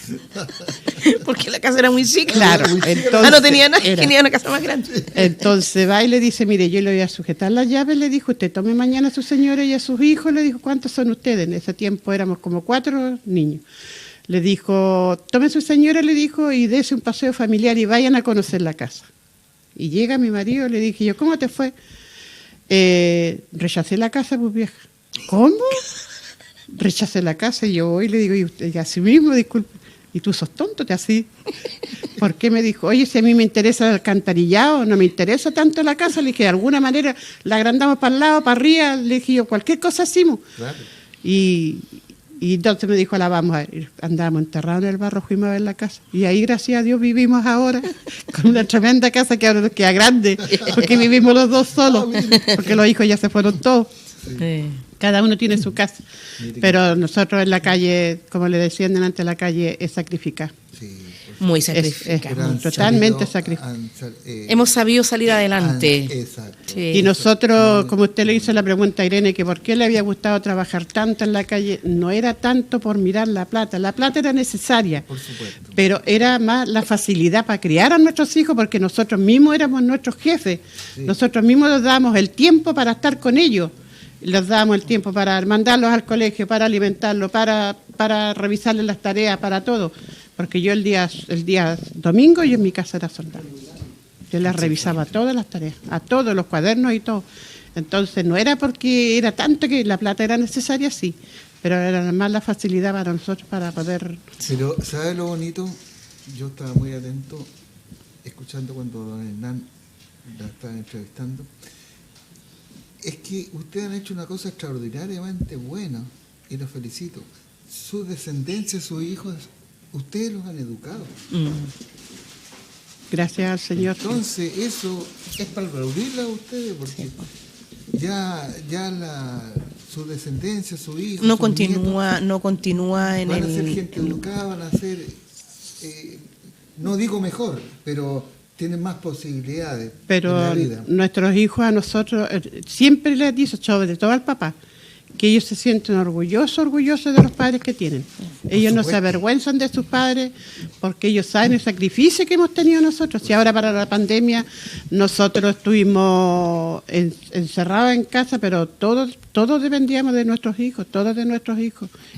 Porque la casa era muy chica. Claro. Entonces, no tenía nada, tenía una casa más grande. Entonces va y le dice, mire, yo le voy a sujetar las llaves, le dijo, usted tome mañana a su señora y a sus hijos, le dijo, ¿cuántos son ustedes? En ese tiempo éramos como 4 niños. Le dijo, tome a su señora, le dijo, y dése un paseo familiar y vayan a conocer la casa. Y llega mi marido, le dije yo, ¿cómo te fue? Rechacé la casa, pues vieja. ¿Cómo? Rechacé la casa y yo voy y le digo, y usted así mismo, disculpe, y tú sos tonto, te así. ¿Por qué? Me dijo, oye, si a mí me interesa el alcantarillado, no me interesa tanto la casa, le dije, de alguna manera la agrandamos para el lado, para arriba, le dije yo, cualquier cosa hacemos. Claro. Y Y entonces me dijo, la vamos a ir. Andábamos enterrados en el barro, fuimos a ver la casa. Y ahí, gracias a Dios, vivimos ahora con una tremenda casa que ahora nos queda grande, porque vivimos los dos solos, porque los hijos ya se fueron todos. Sí. Cada uno tiene su casa. Pero nosotros en la calle, como le decían delante, la calle es sacrificar. Sí, Muy Es sacrificado. totalmente sacrificado. Hemos sabido salir adelante. Exacto. Sí. Y nosotros, como usted le hizo la pregunta a Irene, que por qué le había gustado trabajar tanto en la calle, no era tanto por mirar la plata era necesaria, Por supuesto. pero era más la facilidad para criar a nuestros hijos, porque nosotros mismos éramos nuestros jefes, nosotros mismos les dábamos el tiempo para estar con ellos, les dábamos el tiempo para mandarlos al colegio, para alimentarlos, para revisarles las tareas, para todo, porque yo el día domingo yo en mi casa era soldado. Yo les revisaba todas las tareas, a todos los cuadernos y todo. Entonces no era porque era tanto que la plata era necesaria, sí, pero era más la facilidad para nosotros para poder... Pero, ¿sabe lo bonito? Yo estaba muy atento, escuchando cuando don Hernán la estaba entrevistando. Es que ustedes han hecho una cosa extraordinariamente buena, y los felicito. Su descendencia, sus hijos, ustedes los han educado. Gracias al Señor. Entonces, eso es para aplaudirla a ustedes, porque su descendencia, su hijo, No sus continúa en van a ser el... gente educada, van a ser, no digo mejor, pero tienen más posibilidades en Pero la vida. nuestros hijos a nosotros, siempre les dice, sobre todo al papá, que ellos se sienten orgullosos de los padres que tienen. Ellos no se supuesto. avergüenzan de sus padres porque ellos saben el sacrificio que hemos tenido nosotros. Y ahora para la pandemia nosotros estuvimos encerrados en casa, pero todos dependíamos de nuestros hijos,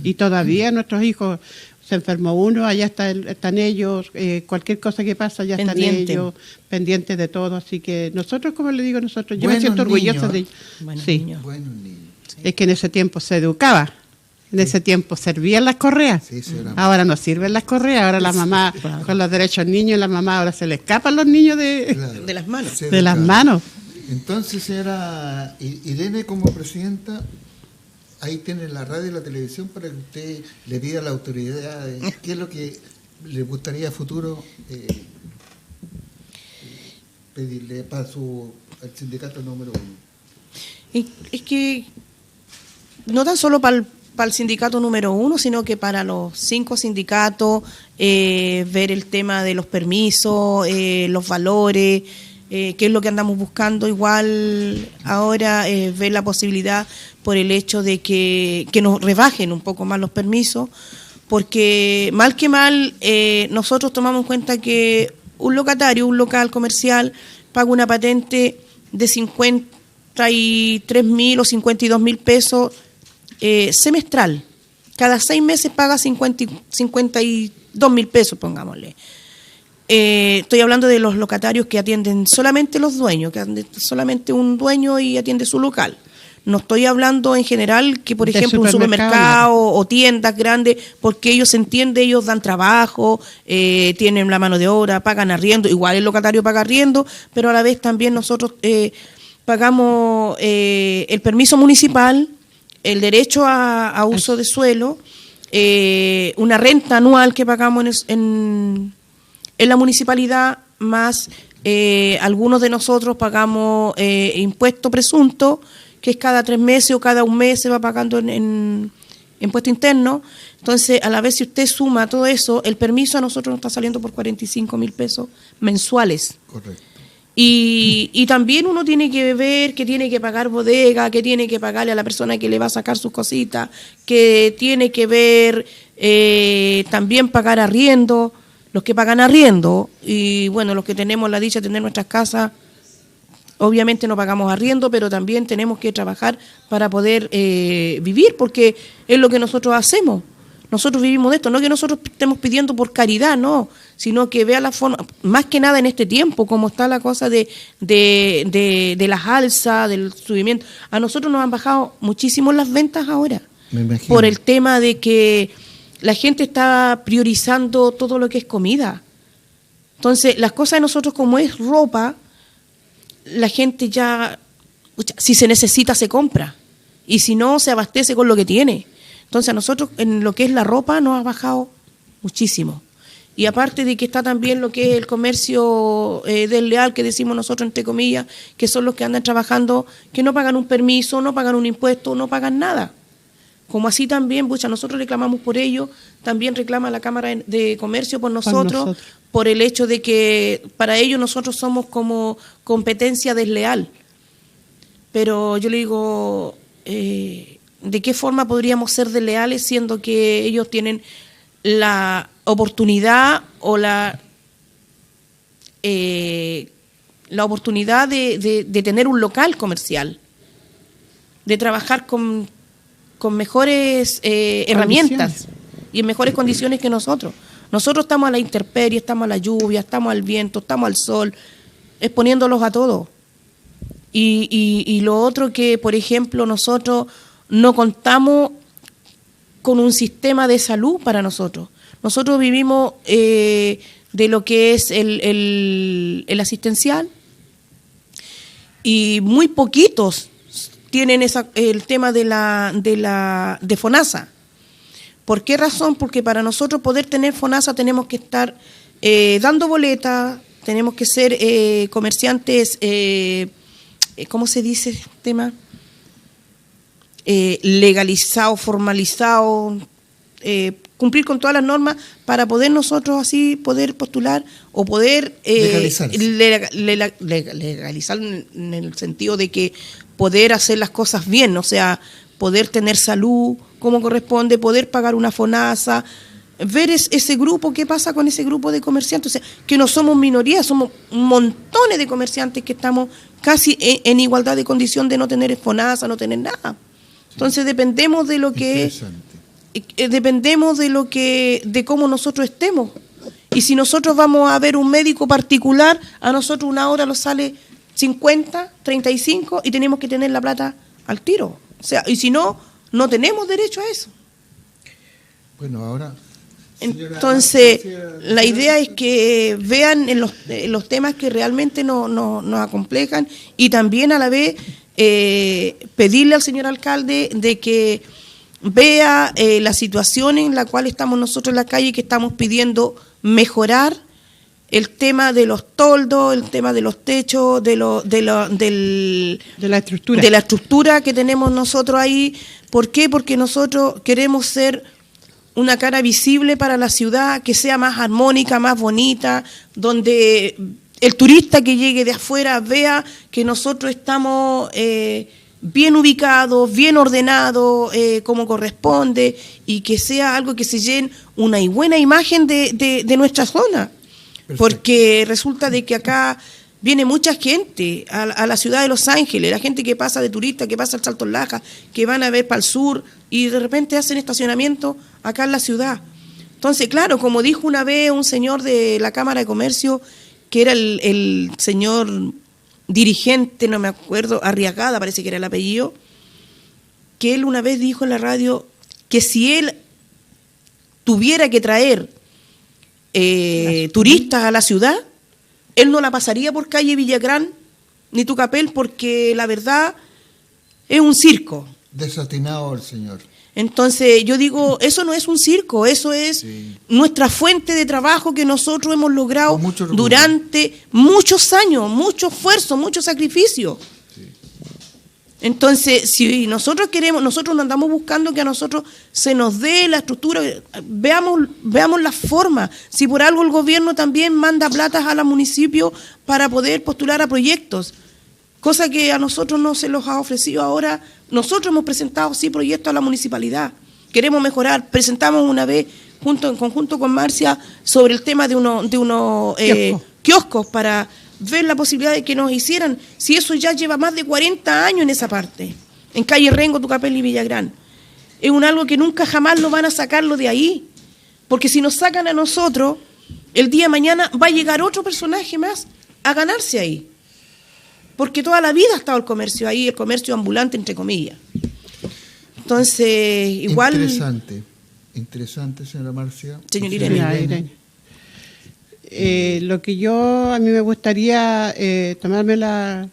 Y todavía nuestros hijos, se enfermó uno, allá están ellos, cualquier cosa que pasa, ya están ellos, pendientes de todo. Así que nosotros, como le digo, yo me Buenos siento orgullosa niños, de ellos. Buenos Sí. niños. Buenos niños. Es que en ese tiempo se educaba, en ese tiempo servían las correas. Sí, señora. Ahora no sirven las correas, ahora la mamá, con los derechos niños, la mamá ahora se le escapan los niños Claro. De las manos. Se de las educaron. manos. Entonces, señora Irene, como presidenta, ahí tiene la radio y la televisión para que usted le pida a la autoridad qué es lo que le gustaría a futuro pedirle para el sindicato número 1. Es que no tan solo para el sindicato número 1, sino que para los 5 sindicatos, ver el tema de los permisos, los valores, qué es lo que andamos buscando. Igual ahora ver la posibilidad por el hecho de que nos rebajen un poco más los permisos, porque mal que mal nosotros tomamos en cuenta que un locatario, un local comercial, paga una patente de 53.000 o 52.000 pesos semestral. Cada 6 meses paga 52.000 pesos, pongámosle. Estoy hablando de los locatarios que atienden solamente los dueños, que atienden solamente un dueño y atiende su local. No estoy hablando en general que, por De ejemplo, un supermercado o tiendas grandes, porque ellos se entiende, ellos dan trabajo, tienen la mano de obra, pagan arriendo, igual el locatario paga arriendo, pero a la vez también nosotros pagamos el permiso municipal, el derecho a uso de suelo, una renta anual que pagamos en la municipalidad, más algunos de nosotros pagamos impuesto presunto, que es cada 3 meses o cada 1 mes se va pagando en impuesto interno. Entonces, a la vez, si usted suma todo eso, el permiso a nosotros nos está saliendo por 45.000 pesos mensuales. Correcto. Y también uno tiene que ver que tiene que pagar bodega, que tiene que pagarle a la persona que le va a sacar sus cositas, que tiene que ver también pagar arriendo, los que pagan arriendo, y bueno, los que tenemos la dicha de tener nuestras casas, obviamente no pagamos arriendo, pero también tenemos que trabajar para poder vivir, porque es lo que nosotros hacemos. Nosotros vivimos de esto, no que nosotros estemos pidiendo por caridad, no, sino que vea la forma, más que nada en este tiempo, como está la cosa de las alzas, del subimiento. A nosotros nos han bajado muchísimo las ventas ahora, Me imagino. por el tema de que la gente está priorizando todo lo que es comida. Entonces, las cosas de nosotros, como es ropa, la gente ya, si se necesita, se compra. Y si no, se abastece con lo que tiene. Entonces a nosotros en lo que es la ropa nos ha bajado muchísimo. Y aparte de que está también lo que es el comercio desleal, que decimos nosotros entre comillas, que son los que andan trabajando, que no pagan un permiso, no pagan un impuesto, no pagan nada. Como así también, nosotros reclamamos por ello, también reclama la Cámara de Comercio por nosotros, por el hecho de que para ellos nosotros somos como competencia desleal. Pero yo le digo, ¿de qué forma podríamos ser desleales siendo que ellos tienen la oportunidad o la oportunidad de tener un local comercial, de trabajar con mejores herramientas y en mejores condiciones que nosotros? Nosotros estamos a la intemperie, estamos a la lluvia, estamos al viento, estamos al sol, exponiéndolos a todos. Y lo otro que, por ejemplo, nosotros no contamos con un sistema de salud para nosotros. Nosotros vivimos de lo que es el asistencial y muy poquitos tienen el tema de FONASA. ¿Por qué razón? Porque para nosotros poder tener FONASA tenemos que estar dando boletas, tenemos que ser comerciantes, ¿cómo se dice el tema? Legalizado, formalizado, cumplir con todas las normas para poder nosotros así poder postular o poder legalizar en el sentido de que poder hacer las cosas bien, o sea, poder tener salud como corresponde, poder pagar una FONASA, ver ese grupo, qué pasa con ese grupo de comerciantes, o sea, que no somos minoría, somos montones de comerciantes que estamos casi en igualdad de condición de no tener FONASA, no tener nada. Entonces dependemos de lo que de cómo nosotros estemos. Y si nosotros vamos a ver un médico particular, a nosotros una hora nos sale 50, 35 y tenemos que tener la plata al tiro. O sea, y si no, no tenemos derecho a eso. Bueno, ahora... Entonces, la idea es que vean en los temas que realmente nos acomplejan y también a la vez pedirle al señor alcalde de que vea la situación en la cual estamos nosotros en la calle, que estamos pidiendo mejorar el tema de los toldos, el tema de los techos, de la estructura que tenemos nosotros ahí. ¿Por qué? Porque nosotros queremos ser una cara visible para la ciudad, que sea más armónica, más bonita, donde el turista que llegue de afuera vea que nosotros estamos bien ubicados, bien ordenados, como corresponde, y que sea algo que se llene una buena imagen de nuestra zona. Perfecto. Porque resulta de que acá viene mucha gente a la ciudad de Los Ángeles, la gente que pasa de turista, que pasa al Salto Laja, que van a ver para el sur y de repente hacen estacionamiento acá en la ciudad. Entonces, claro, como dijo una vez un señor de la Cámara de Comercio, que era el señor dirigente, no me acuerdo, Arriagada parece que era el apellido, que él una vez dijo en la radio que si él tuviera que traer turistas a la ciudad, él no la pasaría por calle Villagrán ni Tucapel, porque la verdad es un circo. Desatinado el señor. Entonces yo digo, eso no es un circo, eso es nuestra fuente de trabajo que nosotros hemos logrado durante muchos años, mucho esfuerzo, mucho sacrificio. Sí. Entonces, si nosotros queremos, nosotros no andamos buscando que a nosotros se nos dé la estructura, veamos la forma. Si por algo el gobierno también manda platas a los municipios para poder postular a proyectos, cosa que a nosotros no se los ha ofrecido ahora. Nosotros hemos presentado sí proyectos a la municipalidad, queremos mejorar. Presentamos una vez en conjunto con Marcia sobre el tema de unos kioscos para ver la posibilidad de que nos hicieran, si eso ya lleva más de 40 años en esa parte, en calle Rengo, Tucapel y Villagrán. Es algo que nunca jamás lo van a sacarlo de ahí, porque si nos sacan a nosotros, el día de mañana va a llegar otro personaje más a ganarse ahí. Porque toda la vida ha estado el comercio ahí, el comercio ambulante, entre comillas. Entonces, igual... Interesante, señora Marcia. Señor Irene. Lo que a mí me gustaría tomarme la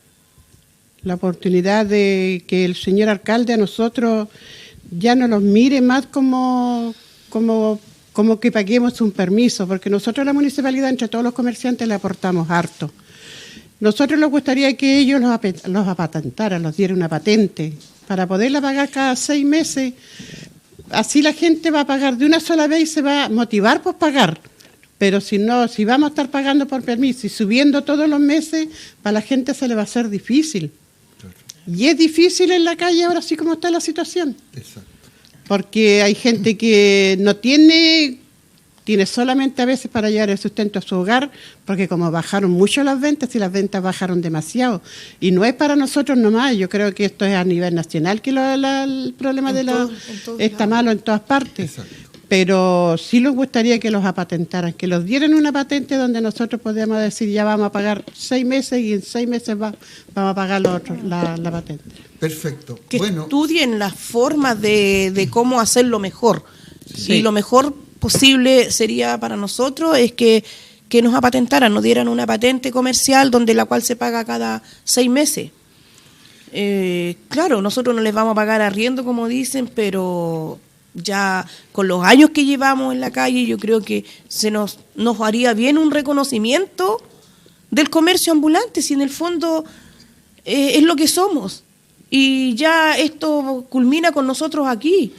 oportunidad de que el señor alcalde a nosotros ya no los mire más como que paguemos un permiso, porque nosotros la municipalidad, entre todos los comerciantes, le aportamos harto. Nosotros nos gustaría que ellos los apatentaran, los dieran una patente, para poderla pagar cada 6 meses. Así la gente va a pagar de una sola vez y se va a motivar por pagar. Pero si vamos a estar pagando por permiso y subiendo todos los meses, para la gente se le va a hacer difícil. Y es difícil en la calle ahora, así como está la situación. Exacto. Porque hay gente que no tiene solamente a veces para llevar el sustento a su hogar, porque como bajaron mucho las ventas y las ventas bajaron demasiado. Y no es para nosotros nomás, yo creo que esto es a nivel nacional, que el problema está malo en todas partes. Exacto. Pero sí nos gustaría que los apatentaran, que los dieran una patente donde nosotros podamos decir ya vamos a pagar 6 meses y en 6 meses vamos a pagar la patente. Perfecto. Que estudien las formas de cómo hacerlo mejor. Sí. Y lo mejor posible sería para nosotros es que nos apatentaran, nos dieran una patente comercial donde la cual se paga cada 6 meses. Claro, nosotros no les vamos a pagar arriendo como dicen, pero ya con los años que llevamos en la calle yo creo que nos haría bien un reconocimiento del comercio ambulante, si en el fondo es lo que somos. Y ya esto culmina con nosotros aquí.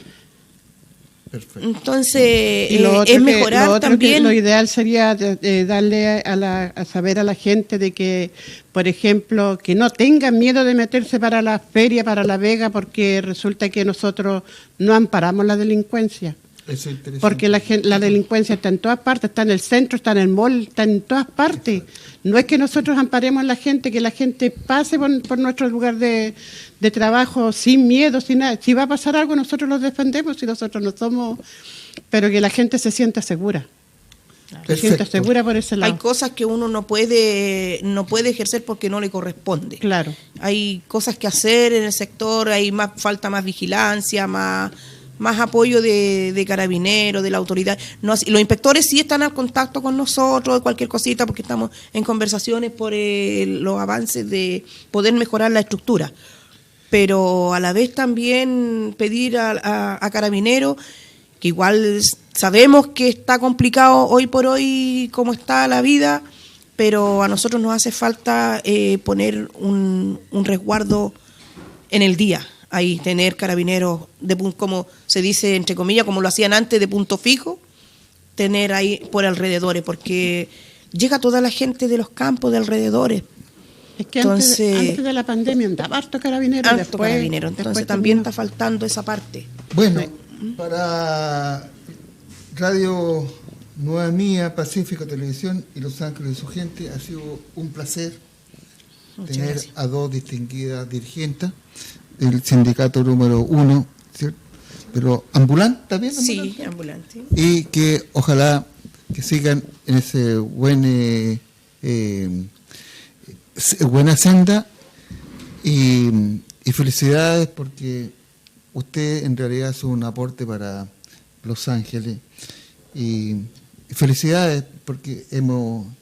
Perfecto. Y Entonces, es mejorar también. Lo ideal sería darle a saber a la gente de que, por ejemplo, que no tengan miedo de meterse para la feria, para la vega, porque resulta que nosotros no amparamos la delincuencia. Eso es interesante. Porque la delincuencia está en todas partes, está en el centro, está en el mall, está en todas partes. No es que nosotros amparemos a la gente, que la gente pase por nuestro lugar de trabajo sin miedo, sin nada. Si va a pasar algo, nosotros los defendemos, si nosotros no somos... Pero que la gente se sienta segura. Se sienta segura por ese lado. Hay cosas que uno no puede ejercer porque no le corresponde. Claro. Hay cosas que hacer en el sector, falta más vigilancia, más apoyo de carabineros, de la autoridad. Los inspectores sí están al contacto con nosotros, cualquier cosita, porque estamos en conversaciones por los avances de poder mejorar la estructura. Pero a la vez también pedir a carabineros, que igual sabemos que está complicado hoy por hoy como está la vida, pero a nosotros nos hace falta poner un resguardo en el día. Ahí tener carabineros, como se dice, entre comillas, como lo hacían antes, de punto fijo, tener ahí por alrededores, porque llega toda la gente de los campos, de alrededores. Es que antes de la pandemia andaba harto carabinero. Entonces también está faltando esa parte. Bueno, para Radio Nueva Mía, Pacífico Televisión y Los Ángeles y su gente, ha sido un placer tener a dos distinguidas dirigentes del sindicato número 1, ¿cierto? Pero ambulante también. Sí, ambulante. Y que ojalá que sigan en ese buena senda y felicidades porque usted en realidad es un aporte para Los Ángeles y felicidades porque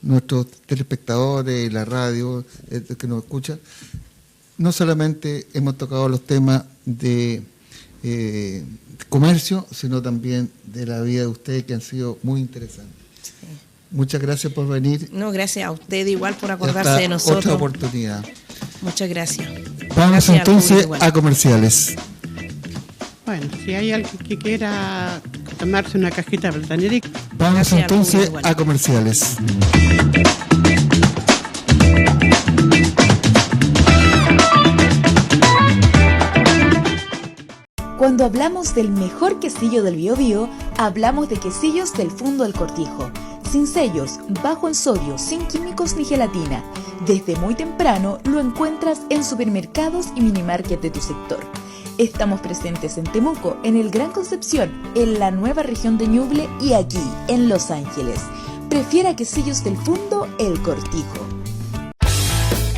nuestros telespectadores, la radio que nos escuchan, no solamente hemos tocado los temas de comercio, sino también de la vida de ustedes que han sido muy interesantes. Sí. Muchas gracias por venir. No, gracias a usted igual por acordarse de nosotros. Otra oportunidad. Muchas gracias. Vamos gracias entonces a comerciales. Bueno, si hay alguien que quiera tomarse una cajita de plataneric. Vamos entonces a comerciales. Cuando hablamos del mejor quesillo del Biobío, hablamos de quesillos del Fundo del Cortijo. Sin sellos, bajo en sodio, sin químicos ni gelatina. Desde muy temprano lo encuentras en supermercados y minimarket de tu sector. Estamos presentes en Temuco, en el Gran Concepción, en la nueva región de Ñuble y aquí, en Los Ángeles. Prefiera quesillos del Fundo El Cortijo.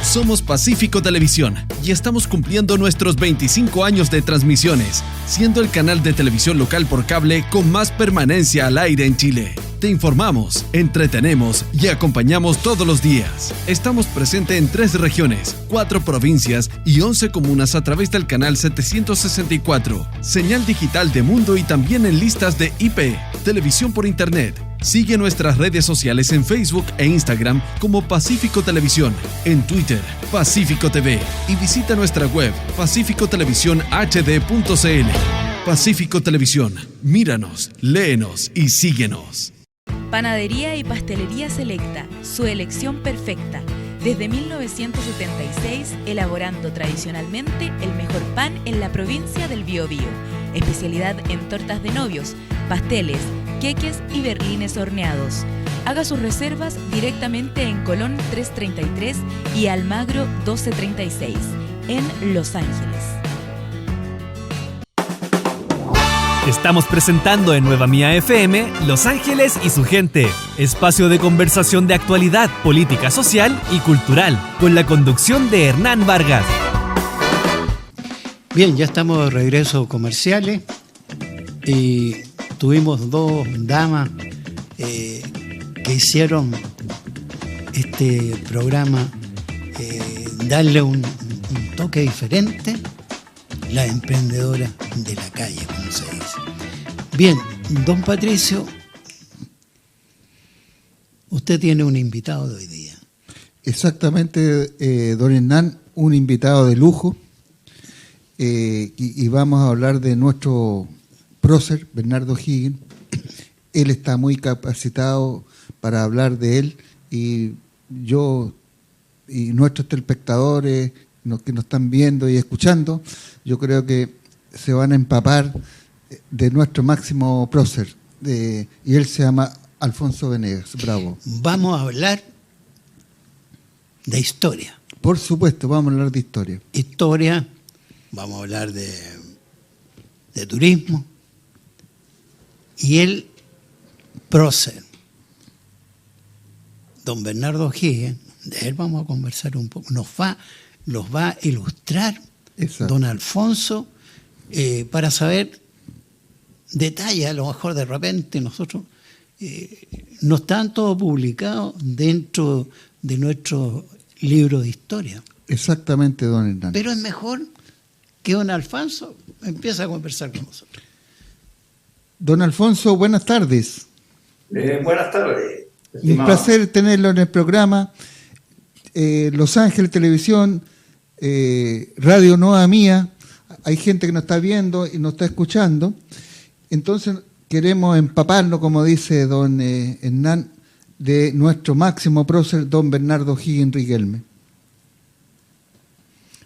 Somos Pacífico Televisión y estamos cumpliendo nuestros 25 años de transmisiones, siendo el canal de televisión local por cable con más permanencia al aire en Chile. Te informamos, entretenemos y acompañamos todos los días. Estamos presentes en 3 regiones, 4 provincias y 11 comunas a través del canal 764, señal digital de Mundo y también en listas de IP, televisión por internet. Sigue nuestras redes sociales en Facebook e Instagram como Pacífico Televisión, en Twitter, Pacífico TV y visita nuestra web pacificotelevisiónhd.cl. Pacífico Televisión, míranos, léenos y síguenos. Panadería y Pastelería Selecta, su elección perfecta. Desde 1976, elaborando tradicionalmente el mejor pan en la provincia del Biobío. Especialidad en tortas de novios, pasteles, queques y berlines horneados. Haga sus reservas directamente en Colón 333 y Almagro 1236, en Los Ángeles. Estamos presentando en Nueva Mía FM Los Ángeles y su gente, espacio de conversación de actualidad, política social y cultural, con la conducción de Hernán Vargas. Bien, ya estamos de regreso comerciales y tuvimos 2 damas que hicieron este programa darle un toque diferente, las emprendedoras de la calle, como se dice. Bien, don Patricio, usted tiene un invitado de hoy día. Exactamente, don Hernán, un invitado de lujo, y vamos a hablar de nuestro prócer, Bernardo O'Higgins. Él está muy capacitado para hablar de él, y yo y nuestros telespectadores que nos están viendo y escuchando, yo creo que se van a empapar de nuestro máximo prócer, y él se llama Alfonso Venegas. Bravo. Vamos a hablar de historia. Por supuesto, vamos a hablar de historia. Historia, vamos a hablar de turismo, y el prócer, don Bernardo O'Higgins, de él vamos a conversar un poco, los va a ilustrar. Exacto. Don Alfonso, para saber detalles. A lo mejor de repente nosotros no están todos publicados dentro de nuestro libro de historia. Exactamente, don Hernán. Pero es mejor que don Alfonso empiece a conversar con nosotros. Don Alfonso, buenas tardes. Buenas tardes, estimado. Un placer tenerlo en el programa. Los Ángeles Televisión, Radio Nueva Mía, hay gente que nos está viendo y nos está escuchando, entonces queremos empaparnos, como dice don Hernán, de nuestro máximo prócer, don Bernardo O'Higgins Riquelme.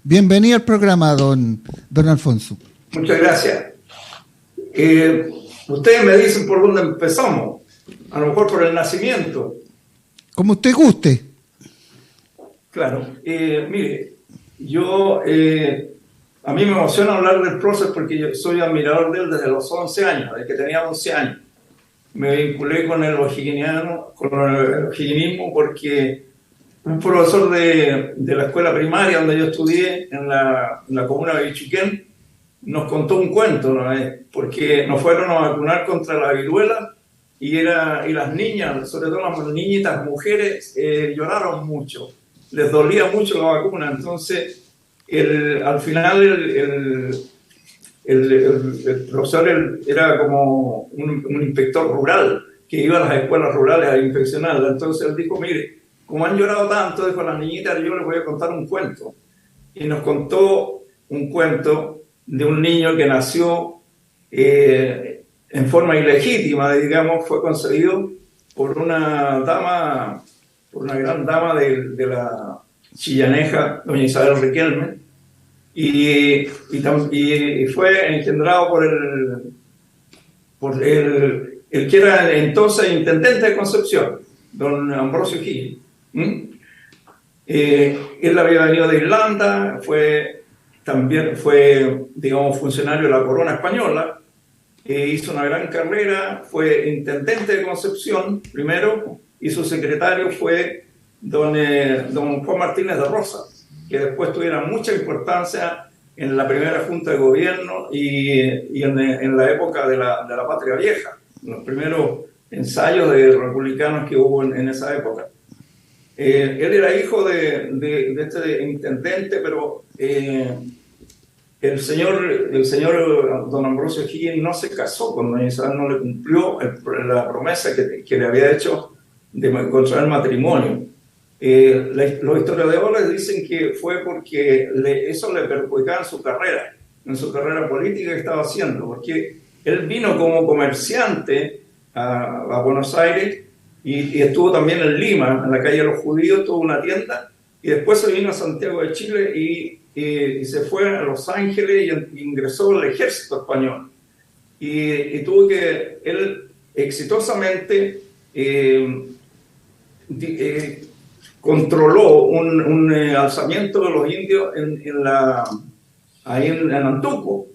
Bienvenido al programa, don Alfonso. Muchas gracias. Ustedes me dicen por dónde empezamos, a lo mejor por el nacimiento. Como usted guste. Claro, mire, yo, a mí me emociona hablar del prócer porque yo soy admirador de él desde los 11 años, desde que tenía 11 años. Me vinculé con el o'higginismo porque un profesor de la escuela primaria donde yo estudié, en la comuna de Bichuquén, nos contó un cuento, ¿no? Porque nos fueron a vacunar contra la viruela y las niñas, sobre todo las niñitas mujeres, lloraron mucho. Les dolía mucho la vacuna, entonces al final el profesor era como un inspector rural que iba a las escuelas rurales a inspeccionarla. Entonces él dijo, mire, como han llorado tanto, dijo las niñitas, yo les voy a contar un cuento. Y nos contó un cuento de un niño que nació en forma ilegítima, digamos, fue concebido por una gran dama de la chillaneja, doña Isabel Riquelme, y fue engendrado por el que era entonces intendente de Concepción, don Ambrosio O'Higgins. Él había venido de Irlanda, también fue, digamos, funcionario de la corona española, hizo una gran carrera, fue intendente de Concepción primero, y su secretario fue don Juan Martínez de Rosas, que después tuviera mucha importancia en la primera Junta de Gobierno y en la época de la Patria Vieja, los primeros ensayos de republicanos que hubo en esa época. Él era hijo de este intendente, pero el señor don Ambrosio Higgins no se casó con doña Isabel, no le cumplió la promesa que le había hecho de contraer matrimonio. Los historiadores dicen que fue porque eso le perjudicaba en su carrera política que estaba haciendo, porque él vino como comerciante a Buenos Aires y estuvo también en Lima, en la calle de los Judíos, tuvo una tienda, y después se vino a Santiago de Chile y se fue a Los Ángeles y ingresó al ejército español. Y tuvo que, él exitosamente controló un alzamiento de los indios ahí en Antuco.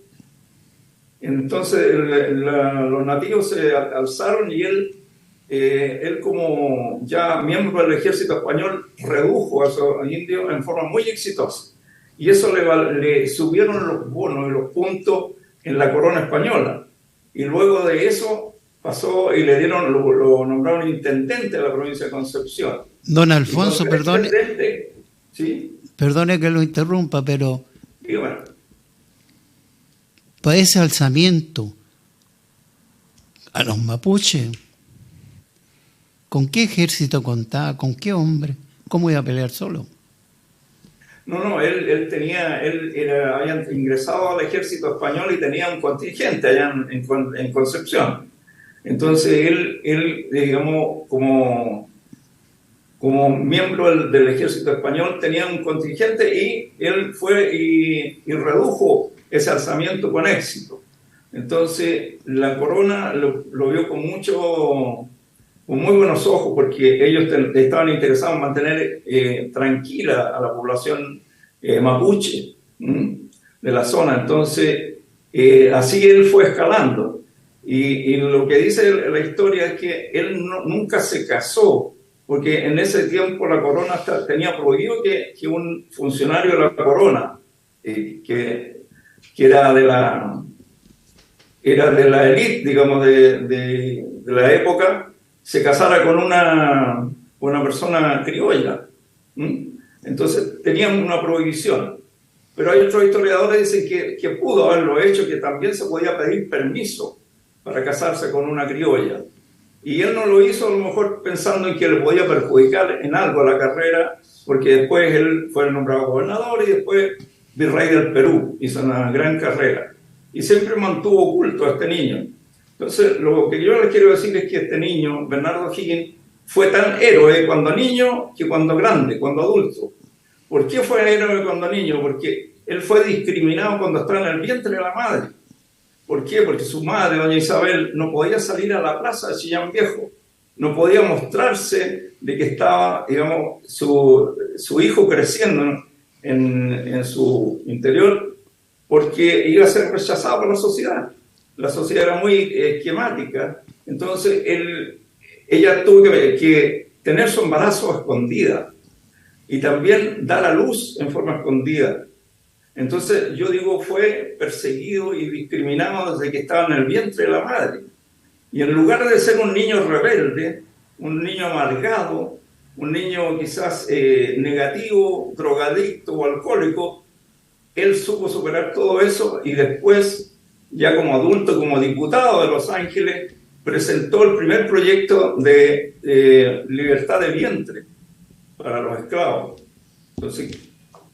Entonces los nativos se alzaron y él como ya miembro del ejército español redujo a esos indios en forma muy exitosa. Y eso le subieron los bonos y los puntos en la corona española. Y luego de eso pasó y lo nombraron intendente de la provincia de Concepción. Don Alfonso, perdone, ¿sí? Perdone que lo interrumpa, pero Dígame. para ese alzamiento a los mapuches, ¿con qué ejército contaba? ¿Con qué hombre? ¿Cómo iba a pelear solo? No, él había ingresado al ejército español y tenía un contingente allá en Concepción. Entonces él digamos, como miembro del ejército español tenía un contingente y él fue y redujo ese alzamiento con éxito. Entonces la corona lo vio con muy buenos ojos, porque ellos estaban interesados en mantener tranquila a la población mapuche de la zona. Entonces, así él fue escalando. Y lo que dice la historia es que él nunca se casó, porque en ese tiempo la corona tenía prohibido que un funcionario de la corona, que era de la élite, digamos, de la época, se casara con una persona criolla. Entonces tenían una prohibición. Pero hay otros historiadores que dicen que pudo haberlo hecho, que también se podía pedir permiso para casarse con una criolla. Y él no lo hizo, a lo mejor pensando en que le podía perjudicar en algo a la carrera, porque después él fue nombrado gobernador y después virrey del Perú, hizo una gran carrera. Y siempre mantuvo oculto a este niño. Entonces, lo que yo les quiero decir es que este niño, Bernardo Higgins, fue tan héroe cuando niño que cuando grande, cuando adulto. ¿Por qué fue héroe cuando niño? Porque él fue discriminado cuando estaba en el vientre de la madre. ¿Por qué? Porque su madre, doña Isabel, no podía salir a la plaza de Chillán Viejo. No podía mostrarse de que estaba, digamos, su hijo creciendo en su interior, porque iba a ser rechazado por la sociedad. La sociedad era muy esquemática. Entonces, ella tuvo que tener su embarazo escondida y también dar a luz en forma escondida. Entonces, yo digo, fue perseguido y discriminado desde que estaba en el vientre de la madre. Y en lugar de ser un niño rebelde, un niño amargado, un niño quizás negativo, drogadicto o alcohólico, él supo superar todo eso y después, ya como adulto, como diputado de Los Ángeles, presentó el primer proyecto de libertad de vientre para los esclavos. Entonces,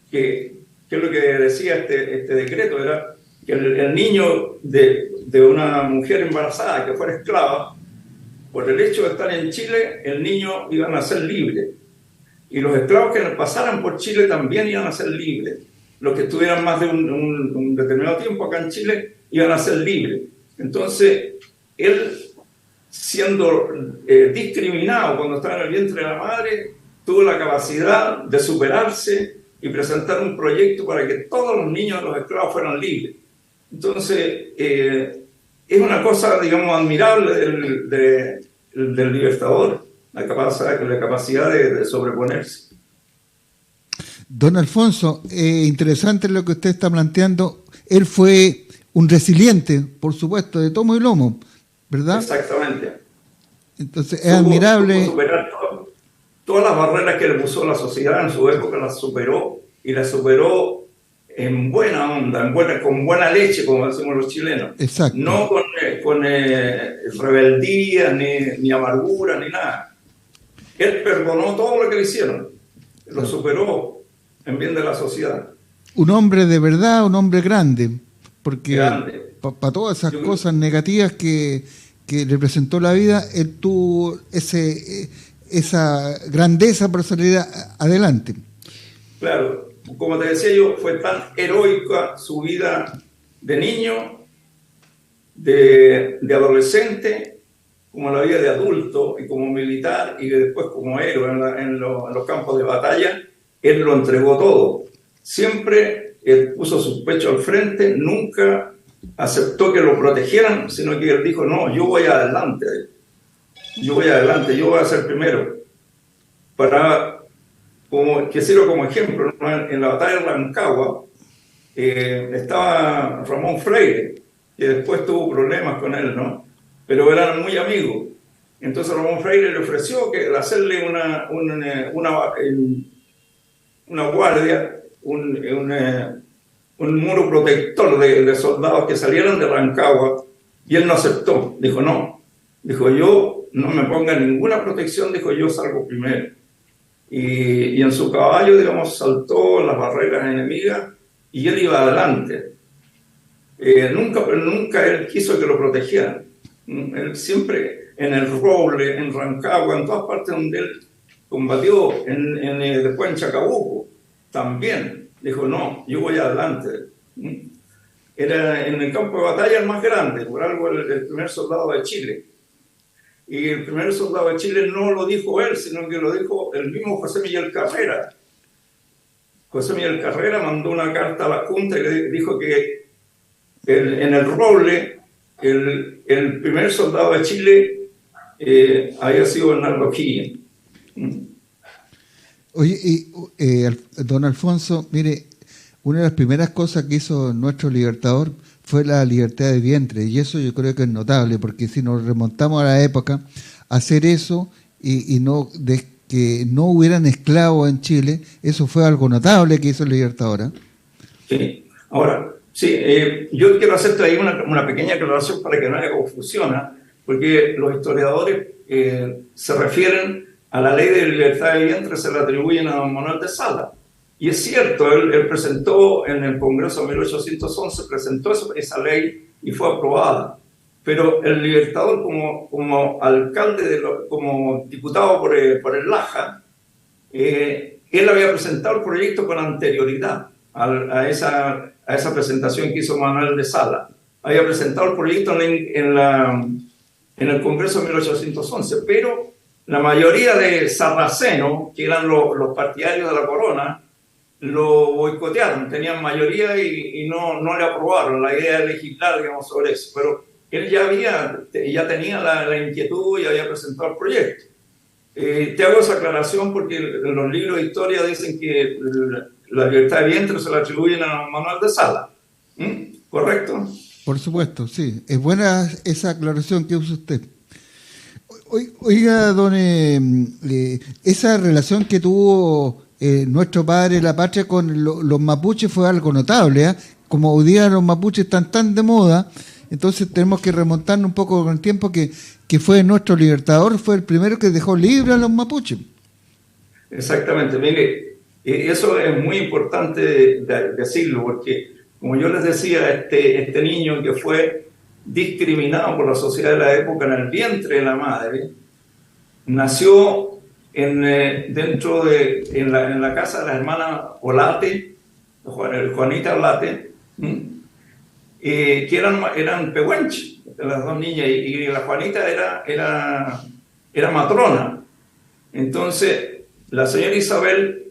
¿qué es lo que decía este decreto? Era que el niño de una mujer embarazada que fuera esclava, por el hecho de estar en Chile, el niño iba a nacer libre. Y los esclavos que pasaran por Chile también iban a ser libres. Los que estuvieran más de un determinado tiempo acá en Chile iban a ser libres. Entonces, él, siendo discriminado cuando estaba en el vientre de la madre, tuvo la capacidad de superarse y presentar un proyecto para que todos los niños de los esclavos fueran libres. Entonces, es una cosa, digamos, admirable del libertador, la capacidad de sobreponerse. Don Alfonso, interesante lo que usted está planteando. Él fue un resiliente, por supuesto, de tomo y lomo, ¿verdad? Exactamente. Entonces es admirable. Supo superar todas las barreras que le puso la sociedad en su época, las superó, y las superó en buena onda, con buena leche, como decimos los chilenos. Exacto. No con rebeldía, ni amargura, ni nada. Él perdonó todo lo que le hicieron, lo superó en bien de la sociedad. Un hombre de verdad, un hombre grande, porque para todas esas cosas negativas que representó la vida, él tuvo esa grandeza para salir adelante. Claro, como te decía yo, fue tan heroica su vida de niño, de adolescente, como la vida de adulto y como militar, y después como héroe en los campos de batalla. Él lo entregó todo. Siempre él puso su pecho al frente, nunca aceptó que lo protegieran, sino que él dijo, no, yo voy adelante, yo voy a ser primero. Que sirva como ejemplo, ¿no? En la batalla de Rancagua estaba Ramón Freire, que después tuvo problemas con él, ¿no? Pero eran muy amigos. Entonces Ramón Freire le ofreció hacerle una guardia, un muro protector de soldados que salieran de Rancagua, y él no aceptó. Dijo, no. Dijo, yo no me ponga ninguna protección, dijo, yo salgo primero. Y en su caballo, digamos, saltó las barreras enemigas y él iba adelante. Nunca él quiso que lo protegieran. Él siempre en el Roble, en Rancagua, en todas partes donde él combatió, después en Chacabuco, también dijo, no, yo voy adelante. Era en el campo de batalla el más grande, por algo el primer soldado de Chile. Y el primer soldado de Chile no lo dijo él, sino que lo dijo el mismo José Miguel Carrera. José Miguel Carrera mandó una carta a la Junta y le dijo que en el Roble el primer soldado de Chile había sido Bernardo O'Higgins. Oye, don Alfonso, mire, una de las primeras cosas que hizo nuestro libertador fue la libertad de vientre, y eso yo creo que es notable, porque si nos remontamos a la época, hacer eso y que no hubieran esclavos en Chile, eso fue algo notable que hizo el libertador. Sí, ahora, sí, yo quiero hacerte ahí una pequeña aclaración para que no haya confusión, porque los historiadores se refieren a la ley de libertad de vientre, se la atribuyen a don Manuel de Sala. Y es cierto, él presentó en el Congreso de 1811, presentó esa ley y fue aprobada. Pero el libertador, como alcalde, como diputado por el Laja, él había presentado el proyecto con anterioridad a esa presentación que hizo Manuel de Sala. Había presentado el proyecto en el Congreso de 1811, pero la mayoría de sarracenos, que eran los partidarios de la corona, lo boicotearon, tenían mayoría y no le aprobaron la idea de legislar, digamos, sobre eso. Pero él ya tenía la inquietud y había presentado el proyecto. Te hago esa aclaración porque en los libros de historia dicen que la libertad de vientre se la atribuyen a Manuel de Sala. ¿Correcto? Por supuesto, sí. Es buena esa aclaración que usa usted. Oiga, don, esa relación que tuvo nuestro padre de la patria con los mapuches fue algo notable, ¿eh? Como hoy día los mapuches están tan de moda, entonces tenemos que remontarnos un poco con el tiempo que fue nuestro libertador, fue el primero que dejó libre a los mapuches. Exactamente, mire, eso es muy importante decirlo, porque como yo les decía, este niño que fue discriminado por la sociedad de la época en el vientre de la madre, nació en la casa de la hermana Olate, Juanita Olate, que eran pehuenches, las dos niñas, y la Juanita era matrona. Entonces, la señora Isabel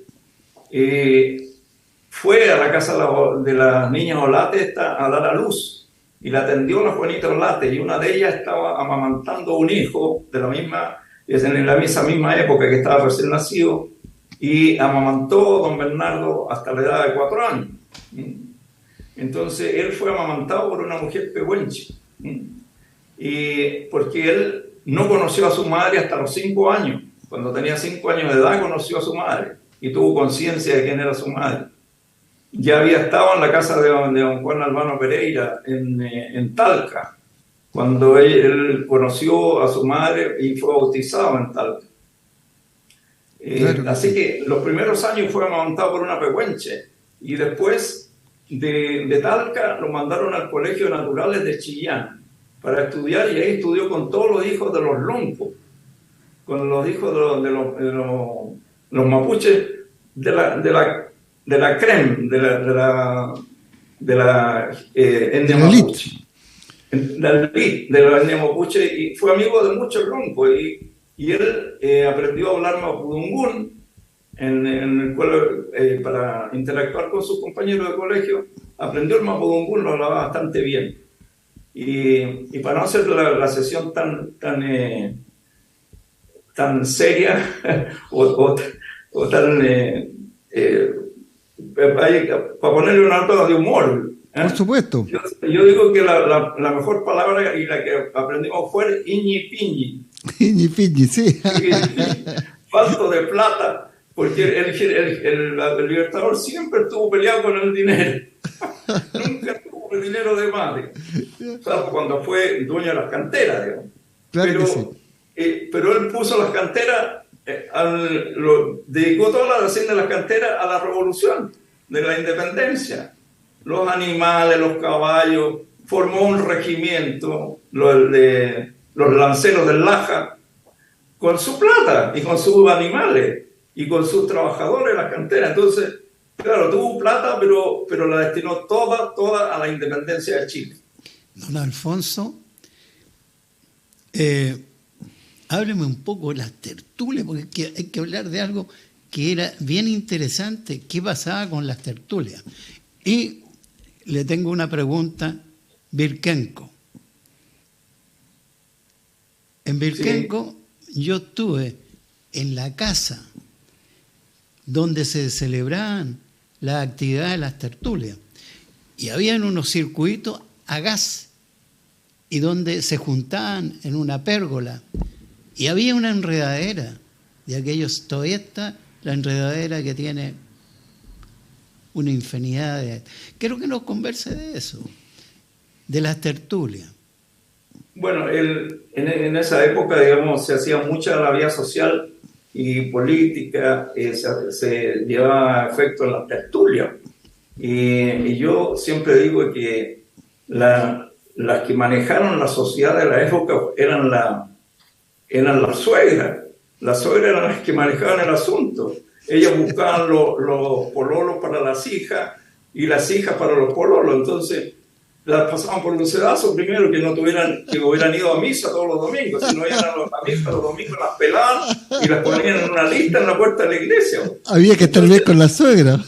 fue a la casa de las niñas Olate a dar a luz, y la atendió la Juanita Olate, y una de ellas estaba amamantando un hijo en la misma época que estaba recién nacido, y amamantó a don Bernardo hasta la edad de 4 años. Entonces él fue amamantado por una mujer pehuenche, y porque él no conoció a su madre hasta los 5 años. Cuando tenía 5 años de edad conoció a su madre y tuvo conciencia de quién era su madre. Ya había estado en la casa de don Juan Albano Pereira, en Talca, cuando él conoció a su madre y fue bautizado en Talca. Así que los primeros años fue amamantado por una pehuenche y después de Talca lo mandaron al Colegio de Naturales de Chillán para estudiar, y ahí estudió con todos los hijos de los loncos, con los hijos de los mapuches de la CREM, de la etnia mapuche, de la etnia mapuche, y fue amigo de muchos loncos, y él aprendió a hablar mapudungún en el cual, para interactuar con sus compañeros de colegio. Aprendió el mapudungún, lo hablaba bastante bien. Y para no hacer la sesión tan seria o tan para ponerle una nota de humor, por supuesto, yo digo que la mejor palabra y la que aprendimos fue iñi piñi. Iñi piñi, sí. Falto de plata, porque el Libertador siempre estuvo peleado con el dinero. Nunca tuvo el dinero de madre, salvo cuando fue dueño de las canteras, digamos. Claro que sí. Pero él puso las canteras, dedicó toda la hacienda de las canteras a la revolución de la independencia. Los animales, los caballos, formó un regimiento, los lanceros del Laja, con su plata y con sus animales y con sus trabajadores de las canteras. Entonces, claro, tuvo plata, pero la destinó toda a la independencia de Chile. Don Alfonso, hábleme un poco de las tertulias, porque hay que hablar de algo que era bien interesante, qué pasaba con las tertulias. Y le tengo una pregunta, Birkenco. En Birkenco yo estuve en la casa donde se celebraban las actividades de las tertulias, y habían unos circuitos a gas, y donde se juntaban en una pérgola, y había una enredadera de aquellos, todavía está la enredadera que tiene una infinidad de... Quiero que nos converse de eso, de las tertulias. Bueno, en esa época, digamos, se hacía mucha la vida social y política, se llevaba a efecto en las tertulias. Y yo siempre digo que las que manejaron la sociedad de la época eran las suegras. Las suegras eran las que manejaban el asunto. Ellas buscaban los pololos para las hijas y las hijas para los pololos. Entonces, las pasaban por un sedazo primero, que hubieran ido a misa todos los domingos. Si no iban a misa los domingos, las pelaban y las ponían en una lista en la puerta de la iglesia. Había que estar bien con la suegra.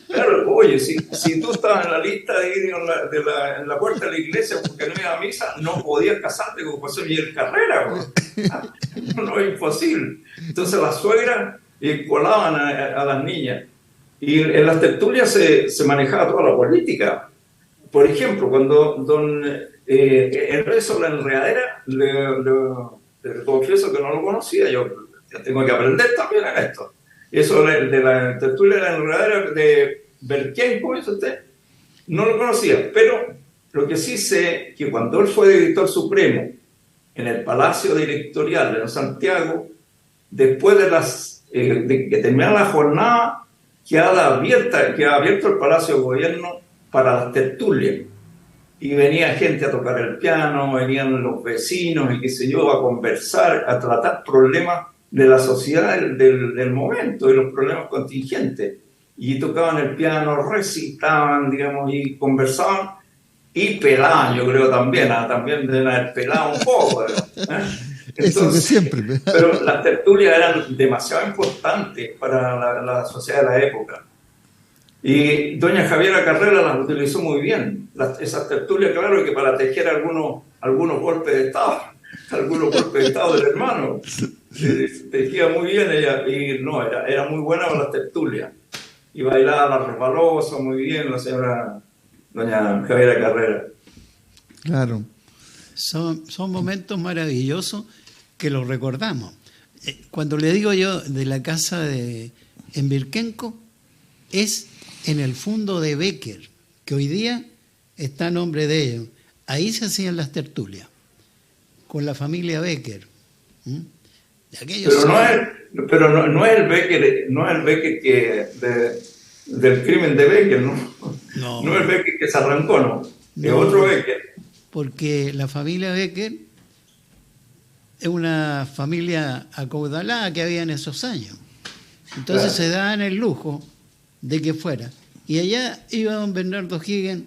Claro, oye, si tú estabas en la lista en la puerta de la iglesia porque no ibas a misa, no podías casarte con José Miguel Carrera. No, es imposible. Entonces las suegras colaban a las niñas. Y en las tertulias se manejaba toda la política. Por ejemplo, cuando eso, la enredadera, le confieso que no lo conocía, yo tengo que aprender también a esto. Eso de la tertulia de la enredadera de Birkenco, ¿es usted? No lo conocía, pero lo que sí sé que cuando él fue director supremo en el Palacio Directorial de Santiago, después de que terminara la jornada, quedaba abierto el Palacio de Gobierno para las tertulias, y venía gente a tocar el piano, venían los vecinos y qué sé yo, a conversar, a tratar problemas de la sociedad del momento, de los problemas contingentes, y tocaban el piano, recitaban, digamos, y conversaban, y pelaban, yo creo también deben haber pelado un poco, Entonces, eso de siempre. Pero las tertulias eran demasiado importantes para la sociedad de la época. Y doña Javiera Carrera las utilizó muy bien. Esas tertulias, claro, que para tejer algunos golpes de Estado del hermano. Tejía muy bien ella, y no, era muy buena con las tertulias. Y bailaba la resbalosa muy bien la señora doña Javiera Carrera. Claro. Son momentos maravillosos que lo recordamos. Cuando le digo yo de la casa en Birkenco, es en el fondo de Becker, que hoy día está a nombre de ellos. Ahí se hacían las tertulias, con la familia Becker. Pero no es el Becker del crimen de Becker, ¿no? No es el Becker que se arrancó, ¿no? Es otro Becker. Porque la familia Becker es una familia acaudalada que había en esos años. Entonces se daban el lujo de que fuera. Y allá iba don Bernardo Higgins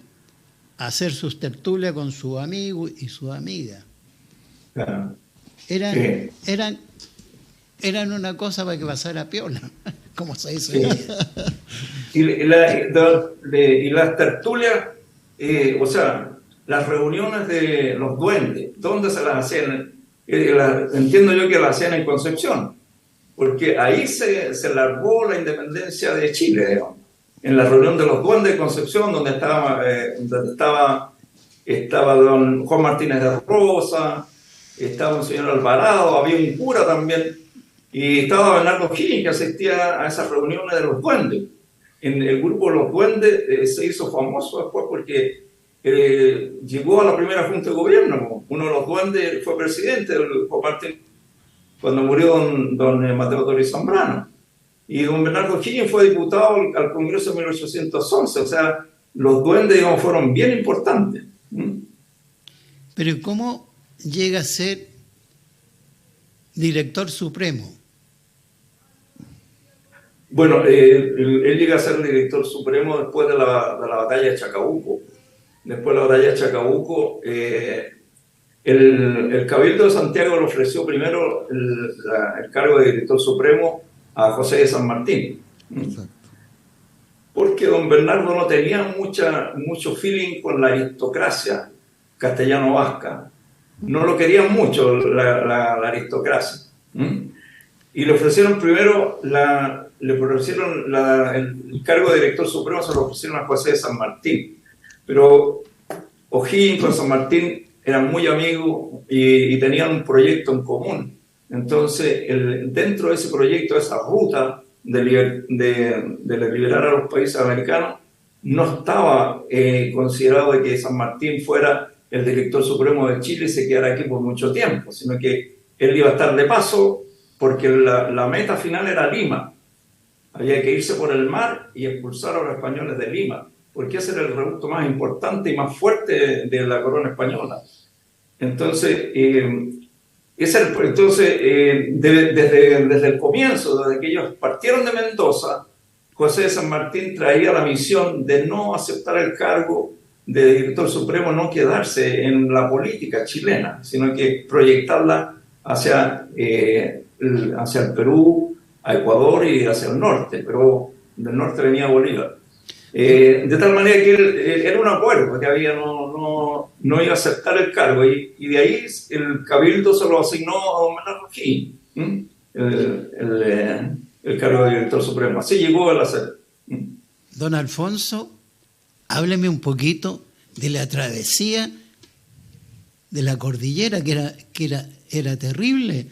a hacer sus tertulias con su amigo y su amiga. Claro. Eran una cosa para que pasara piola, como se dice hoy día. Y las tertulias, o sea, las reuniones de los duendes, ¿dónde se las hacían? Entiendo yo que las hacían en Concepción, porque ahí se largó la independencia de Chile, digamos. En la reunión de los duendes de Concepción, donde estaba don Juan Martínez de Rosa, estaba un señor Alvarado, había un cura también, y estaba Bernardo Higgins, que asistía a esas reuniones de los duendes. En el grupo de los duendes se hizo famoso después porque llegó a la primera junta de gobierno. Uno de los duendes fue presidente del Juan Martínez cuando murió don Mateo Torres Zambrano. Y don Bernardo Higgins fue diputado al Congreso en 1811. O sea, los duendes, digamos, fueron bien importantes. Pero ¿cómo llega a ser director supremo? Bueno, él llega a ser director supremo después de la batalla de Chacabuco. Después de la batalla de Chacabuco, el Cabildo de Santiago le ofreció primero el cargo de director supremo a José de San Martín. Exacto. Porque don Bernardo no tenía mucho feeling con la aristocracia castellano-vasca. No lo querían mucho la aristocracia. Y le ofrecieron primero el cargo de director supremo, se lo ofrecieron a José de San Martín. Pero O'Higgins con San Martín eran muy amigos y tenían un proyecto en común. Entonces, dentro de ese proyecto, esa ruta de liberar a los países americanos, no estaba considerado de que San Martín fuera el director supremo de Chile y se quedara aquí por mucho tiempo, sino que él iba a estar de paso porque la meta final era Lima. Había que irse por el mar y expulsar a los españoles de Lima, porque ese era el reducto más importante y más fuerte de la corona española. Entonces, desde el comienzo, desde que ellos partieron de Mendoza, José de San Martín traía la misión de no aceptar el cargo de director supremo, no quedarse en la política chilena, sino que proyectarla hacia el Perú, a Ecuador y hacia el norte, pero del norte venía Bolívar. De tal manera que él era un acuerdo que había, no iba a aceptar el cargo, y de ahí el Cabildo se lo asignó a don Bernardo Higgins, el cargo de director supremo. Así llegó a hacer. Don Alfonso, hábleme un poquito de la travesía de la cordillera, que era terrible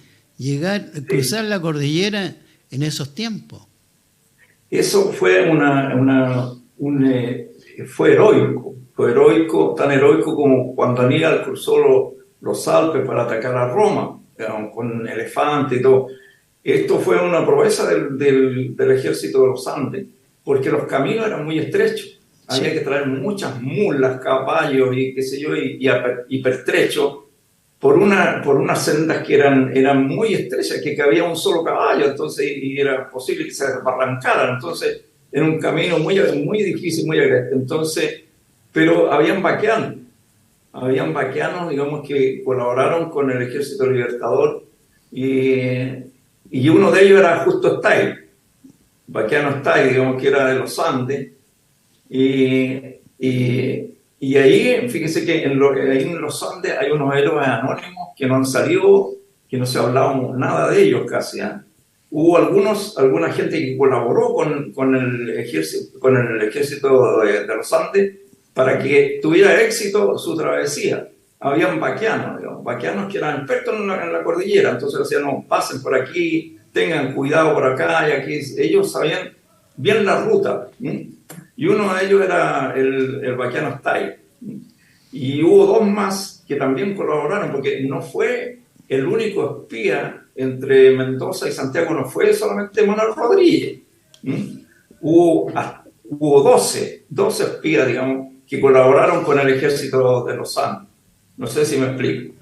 cruzar la cordillera en esos tiempos. Eso fue fue heroico, tan heroico como cuando Aníbal cruzó los Alpes para atacar a Roma, con elefantes y todo. Esto fue una proeza del ejército de los Andes, porque los caminos eran muy estrechos. Había que traer muchas mulas, caballos y qué sé yo, y pertrechos por unas sendas que eran muy estrechas, que cabía un solo caballo, entonces, y era posible que se arrancaran. Entonces, era un camino muy, muy difícil, muy agreste. Entonces, pero habían vaqueanos, digamos, que colaboraron con el Ejército Libertador, y uno de ellos era Justo Stay, vaqueano Stay, digamos, que era de los Andes, y ahí, fíjese que ahí en los Andes hay unos héroes anónimos que no han salido, que no se ha hablado nada de ellos casi. Hubo alguna gente que colaboró con el ejército de los Andes para que tuviera éxito su travesía. habían vaquianos que eran expertos en la cordillera, entonces decían, no, pasen por aquí, tengan cuidado por acá y aquí. Ellos sabían bien la ruta, y uno de ellos era el vaquiano Stay. Y hubo dos más que también colaboraron, porque no fue el único espía entre Mendoza y Santiago, no fue solamente Manuel Rodríguez. Hubo 12 espías, digamos, que colaboraron con el ejército de los Andes. No sé si me explico.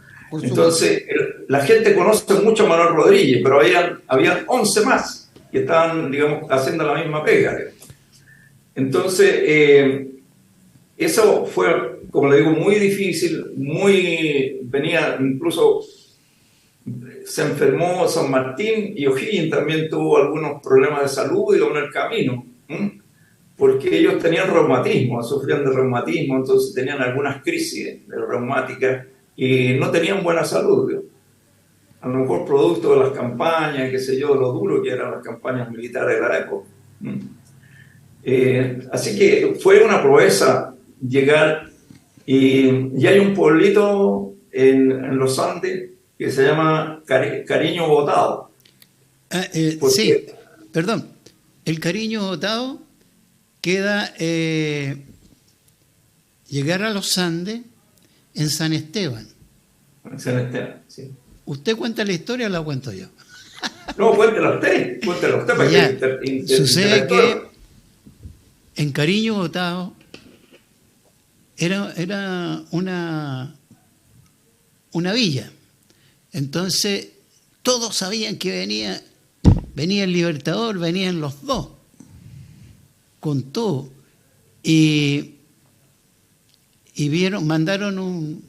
Entonces, la gente conoce mucho a Manuel Rodríguez, pero habían 11 más que estaban, digamos, haciendo la misma pega, digamos. Entonces, eso fue, como le digo, muy difícil, venía incluso, se enfermó San Martín y O'Higgins también tuvo algunos problemas de salud, digamos, en el camino, porque ellos tenían reumatismo, sufrían de reumatismo, entonces tenían algunas crisis reumáticas y no tenían buena salud, digamos. A lo mejor producto de las campañas, qué sé yo, lo duro que eran las campañas militares de la época. Así que fue una proeza llegar, y hay un pueblito en los Andes que se llama Cariño Botado. Sí, perdón. El Cariño Botado queda llegar a los Andes en San Esteban. En San Esteban, sí. ¿Usted cuenta la historia o la cuento yo? No, cuéntela usted. Para ya, que sucede que en Cariño Botado era una villa. Entonces, todos sabían que venía el Libertador, venían los dos, con todo. Y mandaron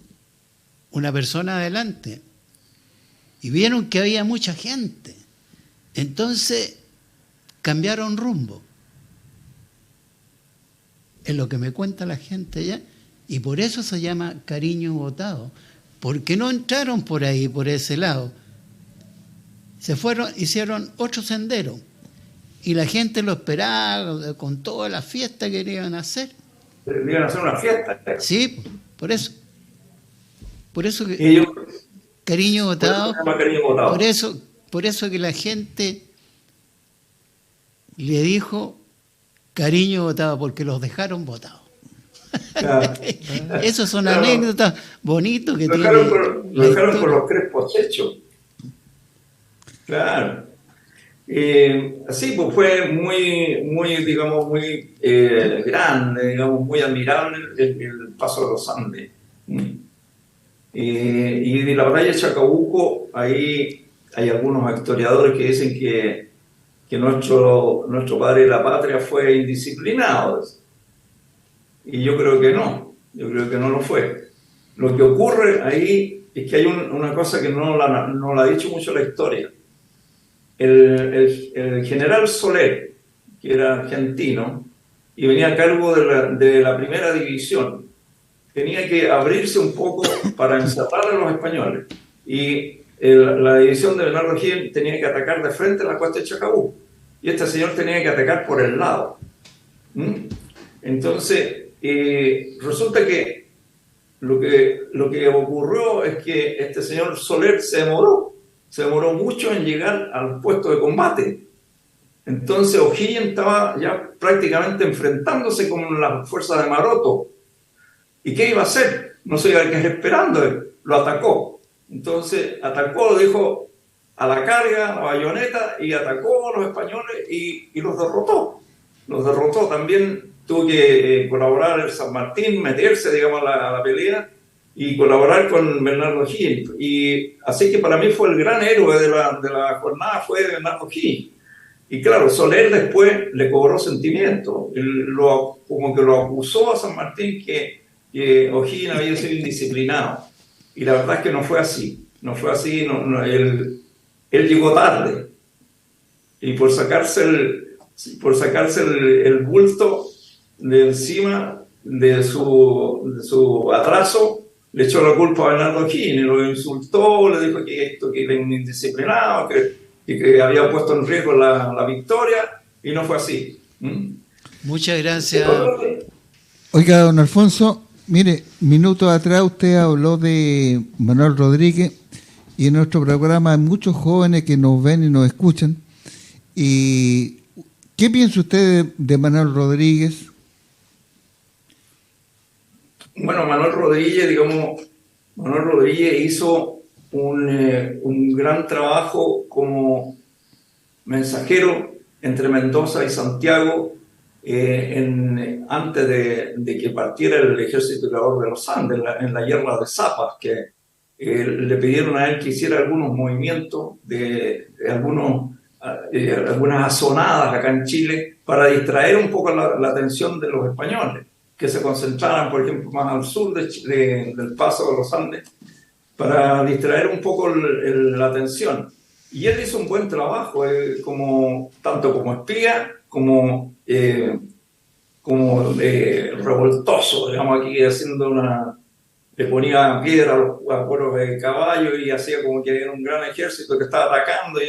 una persona adelante, y vieron que había mucha gente. Entonces, cambiaron rumbo. Es lo que me cuenta la gente ya, y por eso se llama Cariño Botado, porque no entraron por ahí, por ese lado. Se fueron, hicieron otro sendero, y la gente lo esperaba con toda la fiesta que iban a hacer. Pero iban a hacer una fiesta. Sí, por eso que ellos, Cariño Botado, por eso que la gente le dijo Cariño Botado, porque los dejaron botados. Claro. Esas son anécdotas bonitas que tienen. Lo dejaron con los crespos hechos. Claro. Así pues fue muy digamos, muy grande, digamos, muy admirable el paso de los Andes. Y de la batalla de Chacabuco, ahí hay algunos historiadores que dicen que nuestro padre de la patria fue indisciplinado. Y yo creo que no lo fue. Lo que ocurre ahí es que hay una cosa que no la ha dicho mucho la historia. El general Soler, que era argentino y venía a cargo de la primera división, tenía que abrirse un poco para encerrar a los españoles. Y la división de Bernardo O'Higgins tenía que atacar de frente a la costa de Chacabuco. Y este señor tenía que atacar por el lado. Entonces, resulta que lo que ocurrió es que este señor Soler se demoró mucho en llegar al puesto de combate. Entonces O'Higgins estaba ya prácticamente enfrentándose con las fuerzas de Maroto. ¿Y qué iba a hacer? No se iba a quedar esperando, lo atacó. Entonces atacó, dijo, a la carga, a la bayoneta, y atacó a los españoles y los derrotó. Los derrotó. También tuvo que colaborar el San Martín, meterse, digamos, a la pelea y colaborar con Bernardo O'Higgins. Y así que para mí fue el gran héroe de la jornada, fue Bernardo O'Higgins. Y claro, Soler después le cobró sentimiento. Como que lo acusó a San Martín que O'Higgins había sido indisciplinado. Y la verdad es que no fue así. No fue así. Él llegó tarde. Y por sacarse el bulto de encima de su atraso, le echó la culpa a Bernardo O'Higgins, lo insultó, le dijo que era un indisciplinado, que había puesto en riesgo la victoria, y no fue así. Muchas gracias. Oiga, don Alfonso, Mire, minutos atrás usted habló de Manuel Rodríguez y en nuestro programa hay muchos jóvenes que nos ven y nos escuchan. ¿Y qué piensa usted de Manuel Rodríguez? Bueno, Manuel Rodríguez hizo un gran trabajo como mensajero entre Mendoza y Santiago antes de que partiera el Ejército Libertador de los Andes, en la guerra de Zapas, que le pidieron a él que hiciera algunos movimientos de algunas azonadas acá en Chile para distraer un poco la atención de los españoles, que se concentraran, por ejemplo, más al sur del Paso de los Andes, para distraer un poco la atención. Y él hizo un buen trabajo, tanto como espía, como revoltoso, digamos, aquí le ponía piedra a cueros de caballo y hacía como que era un gran ejército que estaba atacando y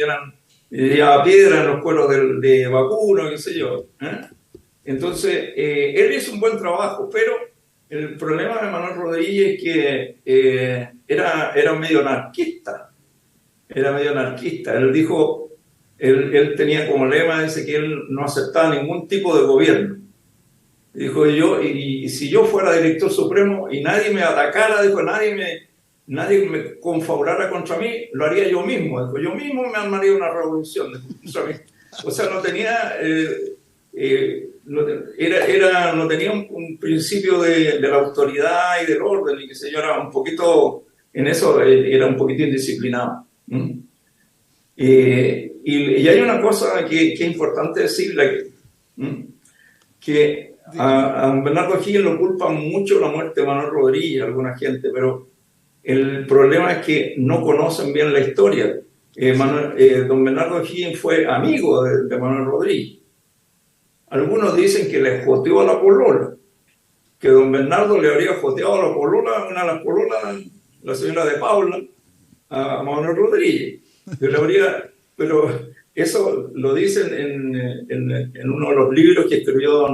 llevaba piedra en los cueros de vacuno, qué sé yo. Entonces, él hizo un buen trabajo, pero el problema de Manuel Rodríguez es que era medio anarquista. Él dijo, él tenía como lema ese que él no aceptaba ningún tipo de gobierno. Dijo y si yo fuera director supremo y nadie me atacara, dijo, nadie me confabulara contra mí, lo haría yo mismo. Dijo, yo mismo me armaría una revolución contra mí. O sea, no tenía un principio de la autoridad y del orden, y que sé yo, era un poquito, en eso era un poquito indisciplinado. Y hay una cosa que es importante decirle, que a don Bernardo O'Higgins lo culpan mucho la muerte de Manuel Rodríguez, alguna gente, pero el problema es que no conocen bien la historia. Don Bernardo O'Higgins fue amigo de Manuel Rodríguez. Algunos dicen que le joteó a la polola, que don Bernardo le habría joteado a la polola, una de las pololas, la señora de Paula, a Manuel Rodríguez. Pero eso lo dicen en uno de los libros que escribió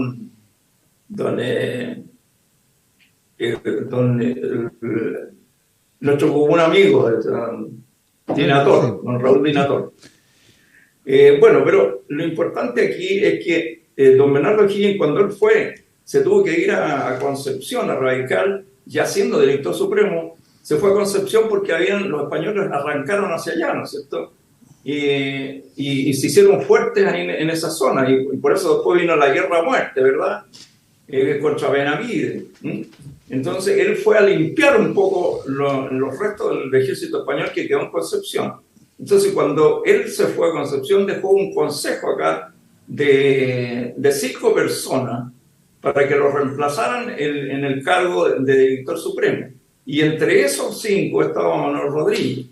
nuestro común amigo, don Raúl Dinator. Bueno, pero lo importante aquí es que don Bernardo O'Higgins, cuando él se tuvo que ir a Concepción, a radical, ya siendo director supremo, se fue a Concepción porque los españoles arrancaron hacia allá, ¿no es cierto? Y se hicieron fuertes ahí en esa zona, y por eso después vino la guerra a muerte, ¿verdad? Contra Benavides. Entonces él fue a limpiar un poco los restos del ejército español que quedó en Concepción. Entonces cuando él se fue a Concepción, dejó un consejo acá de 5 personas para que lo reemplazaran en el cargo de director supremo. Y entre esos 5 estaba Manuel Rodríguez.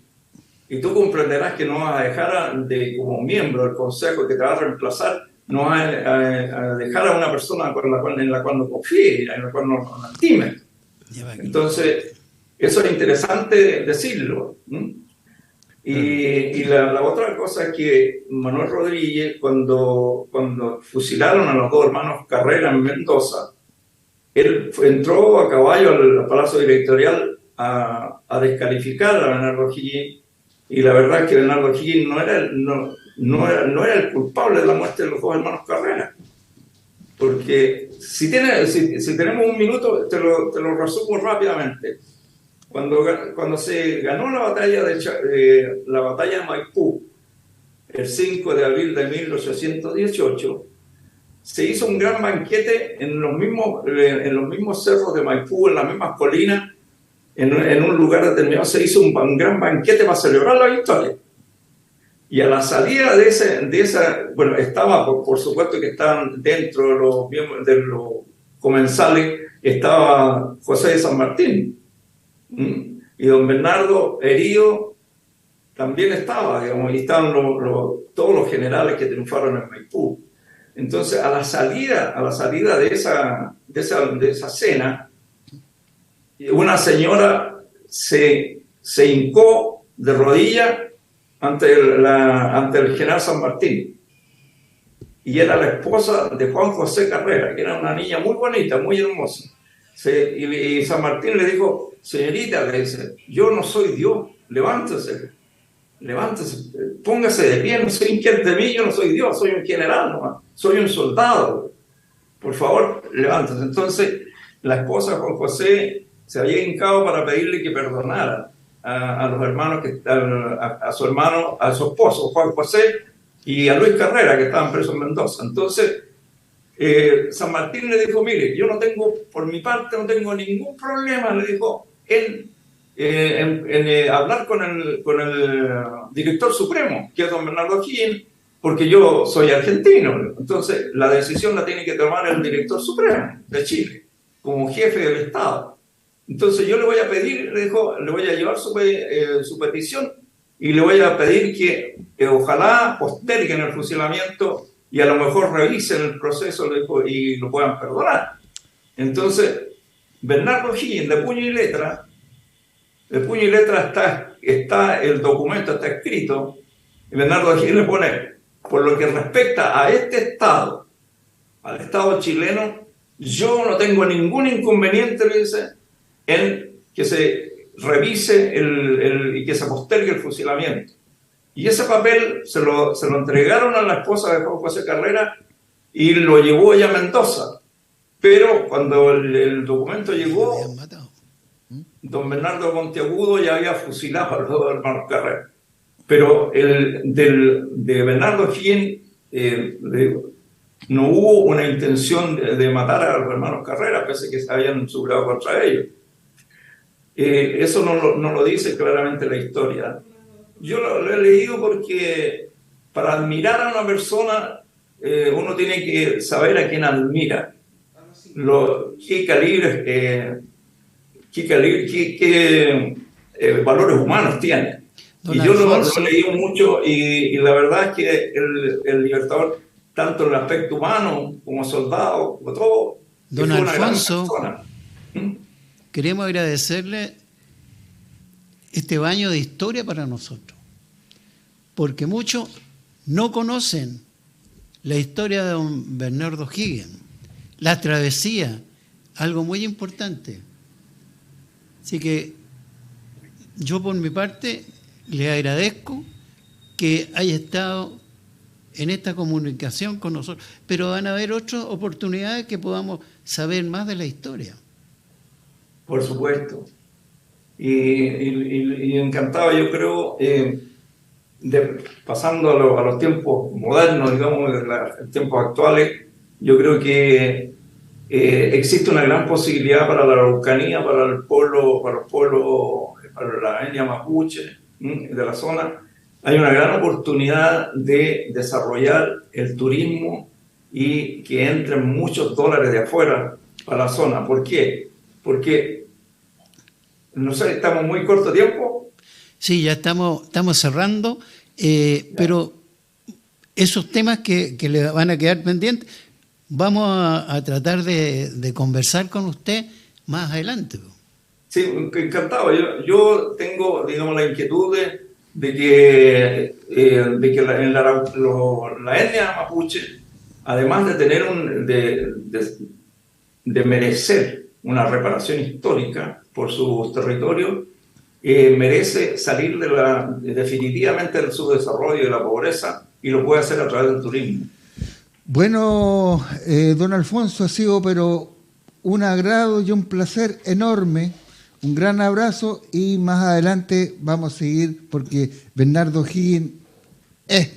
Y tú comprenderás que no vas a dejar como miembro del consejo que te va a reemplazar, no vas a dejar a una persona en la cual no confíes, en la cual no estimes. Entonces, eso es interesante decirlo. Y la otra cosa es que Manuel Rodríguez, cuando fusilaron a los 2 hermanos Carrera en Mendoza, él entró a caballo al Palacio Directorial a descalificar a Bernardo O'Higgins, y la verdad es que Bernardo O'Higgins no era el culpable de la muerte de los 2 hermanos Carrera. Porque si tenemos un minuto, te lo resumo rápidamente. Cuando se ganó la batalla de Maipú, el 5 de abril de 1818, se hizo un gran banquete en los mismos cerros de Maipú, en las mismas colinas, en un lugar determinado. Se hizo un gran banquete para celebrar la victoria. Y a la salida de esa, bueno, estaba, por supuesto que estaban dentro de los comensales, estaba José de San Martín. Y don Bernardo, herido, también estaba, digamos, y estaban todos los generales que triunfaron en Maipú. Entonces, a la salida de esa cena, una señora se hincó de rodillas ante el general San Martín, y era la esposa de Juan José Carrera, que era una niña muy bonita, muy hermosa. Y San Martín le dijo, señorita, le dice, yo no soy Dios, levántese, póngase de pie, no soy inquiet de mí, yo no soy Dios, soy un general nomás, soy un soldado, por favor, levántese. Entonces, la esposa de Juan José se había hincado para pedirle que perdonara a los hermanos, a su hermano, a su esposo, Juan José, y a Luis Carrera, que estaban presos en Mendoza. Entonces, San Martín le dijo, mire, yo no tengo, por mi parte, no tengo ningún problema, le dijo, en hablar con el director supremo, que es don Bernardo O'Higgins, porque yo soy argentino. Entonces, la decisión la tiene que tomar el director supremo de Chile, como jefe del Estado. Entonces, yo le voy a pedir, le dijo, le voy a llevar su petición y le voy a pedir que ojalá posterguen el fusilamiento y a lo mejor revisen el proceso, le dijo, y lo puedan perdonar. Entonces, Bernardo O'Higgins, de puño y letra está el documento, está escrito, y Bernardo O'Higgins le pone, por lo que respecta a este Estado, al Estado chileno, yo no tengo ningún inconveniente, le dice, en que se revise y que se postergue el fusilamiento. Y ese papel se lo entregaron a la esposa de Juan José Carrera y lo llevó ella a Mendoza. Pero cuando el documento llegó, don Bernardo Monteagudo ya había fusilado a los dos hermanos Carrera. Pero de Bernardo O'Higgins no hubo una intención de matar a los hermanos Carrera, pese a que se habían sublevado contra ellos. Eso no lo dice claramente la historia. Yo lo he leído porque para admirar a una persona uno tiene que saber a quién admira, qué valores humanos tiene. Y yo lo he leído mucho y la verdad es que el Libertador, tanto en el aspecto humano como soldado, como todo, don Alfonso, queremos agradecerle este baño de historia para nosotros, porque muchos no conocen la historia de don Bernardo O'Higgins, la travesía, algo muy importante. Así que yo por mi parte le agradezco que haya estado en esta comunicación con nosotros, pero van a haber otras oportunidades que podamos saber más de la historia. Por supuesto. Y encantado, yo creo, pasando a los tiempos modernos, digamos, en tiempos actuales, yo creo que existe una gran posibilidad para la Araucanía, para los pueblos, para la etnia mapuche de la zona. Hay una gran oportunidad de desarrollar el turismo y que entren muchos dólares de afuera para la zona. ¿Por qué? Porque, no sé, estamos muy corto tiempo. Sí, ya estamos cerrando, pero esos temas que le van a quedar pendientes, vamos a tratar de conversar con usted más adelante. Sí, encantado. Yo tengo, digamos, la inquietud de que la etnia mapuche, además de tener de merecer una reparación histórica por sus territorios, merece salir definitivamente del subdesarrollo y de la pobreza, y lo puede hacer a través del turismo. Bueno, don Alfonso, ha sido pero un agrado y un placer enorme. Un gran abrazo y más adelante vamos a seguir porque Bernardo O'Higgins es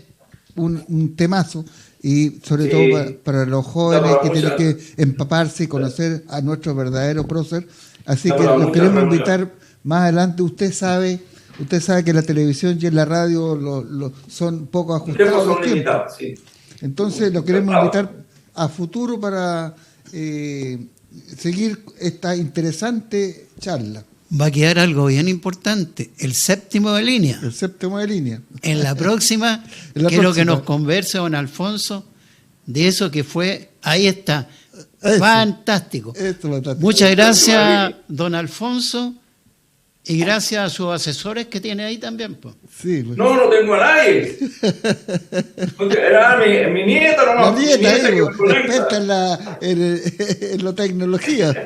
un temazo y sobre todo para los jóvenes que tienen que empaparse y conocer a nuestro verdadero prócer. Así que los queremos invitar más adelante. Usted sabe que la televisión y en la radio son poco ajustados los tiempos. Sí. Entonces lo queremos invitar a futuro para seguir esta interesante charla. Va a quedar algo bien importante, el séptimo de línea. El séptimo de línea. En la próxima, quiero que nos converse don Alfonso de eso que fue, ahí está, fantástico. Muchas gracias, don Alfonso, Y gracias a sus asesores que tiene ahí también, pues. Sí, pues. No tengo a nadie. Porque era mi nieta, La nieta, que me conecta. experta en la tecnología.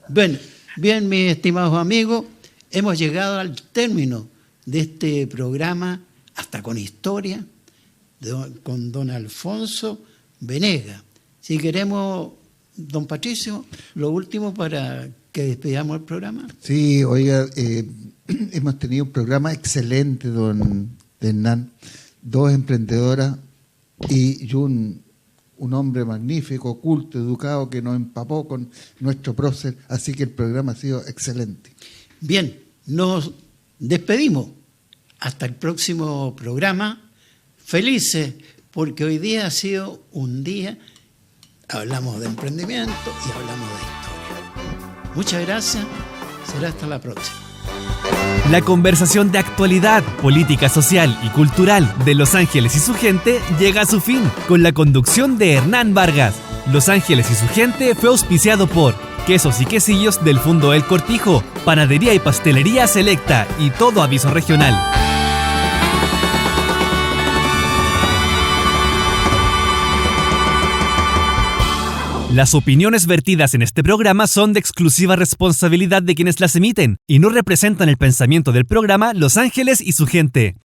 Bueno, bien, mis estimados amigos, hemos llegado al término de este programa, hasta con historia, con don Alfonso Venega. Si queremos, don Patricio, lo último para que despidamos el programa. Sí, oiga, hemos tenido un programa excelente, don Hernán. 2 emprendedoras y un hombre magnífico, culto, educado, que nos empapó con nuestro prócer. Así que el programa ha sido excelente. Bien, nos despedimos. Hasta el próximo programa. Felices, porque hoy día ha sido un día, hablamos de emprendimiento y hablamos de historia. Muchas gracias, será hasta la próxima. La conversación de actualidad, política social y cultural de Los Ángeles y su gente llega a su fin con la conducción de Hernán Vargas. Los Ángeles y su gente fue auspiciado por Quesos y Quesillos del Fundo El Cortijo, Panadería y Pastelería Selecta y Todo Aviso Regional. Las opiniones vertidas en este programa son de exclusiva responsabilidad de quienes las emiten y no representan el pensamiento del programa Los Ángeles y su gente.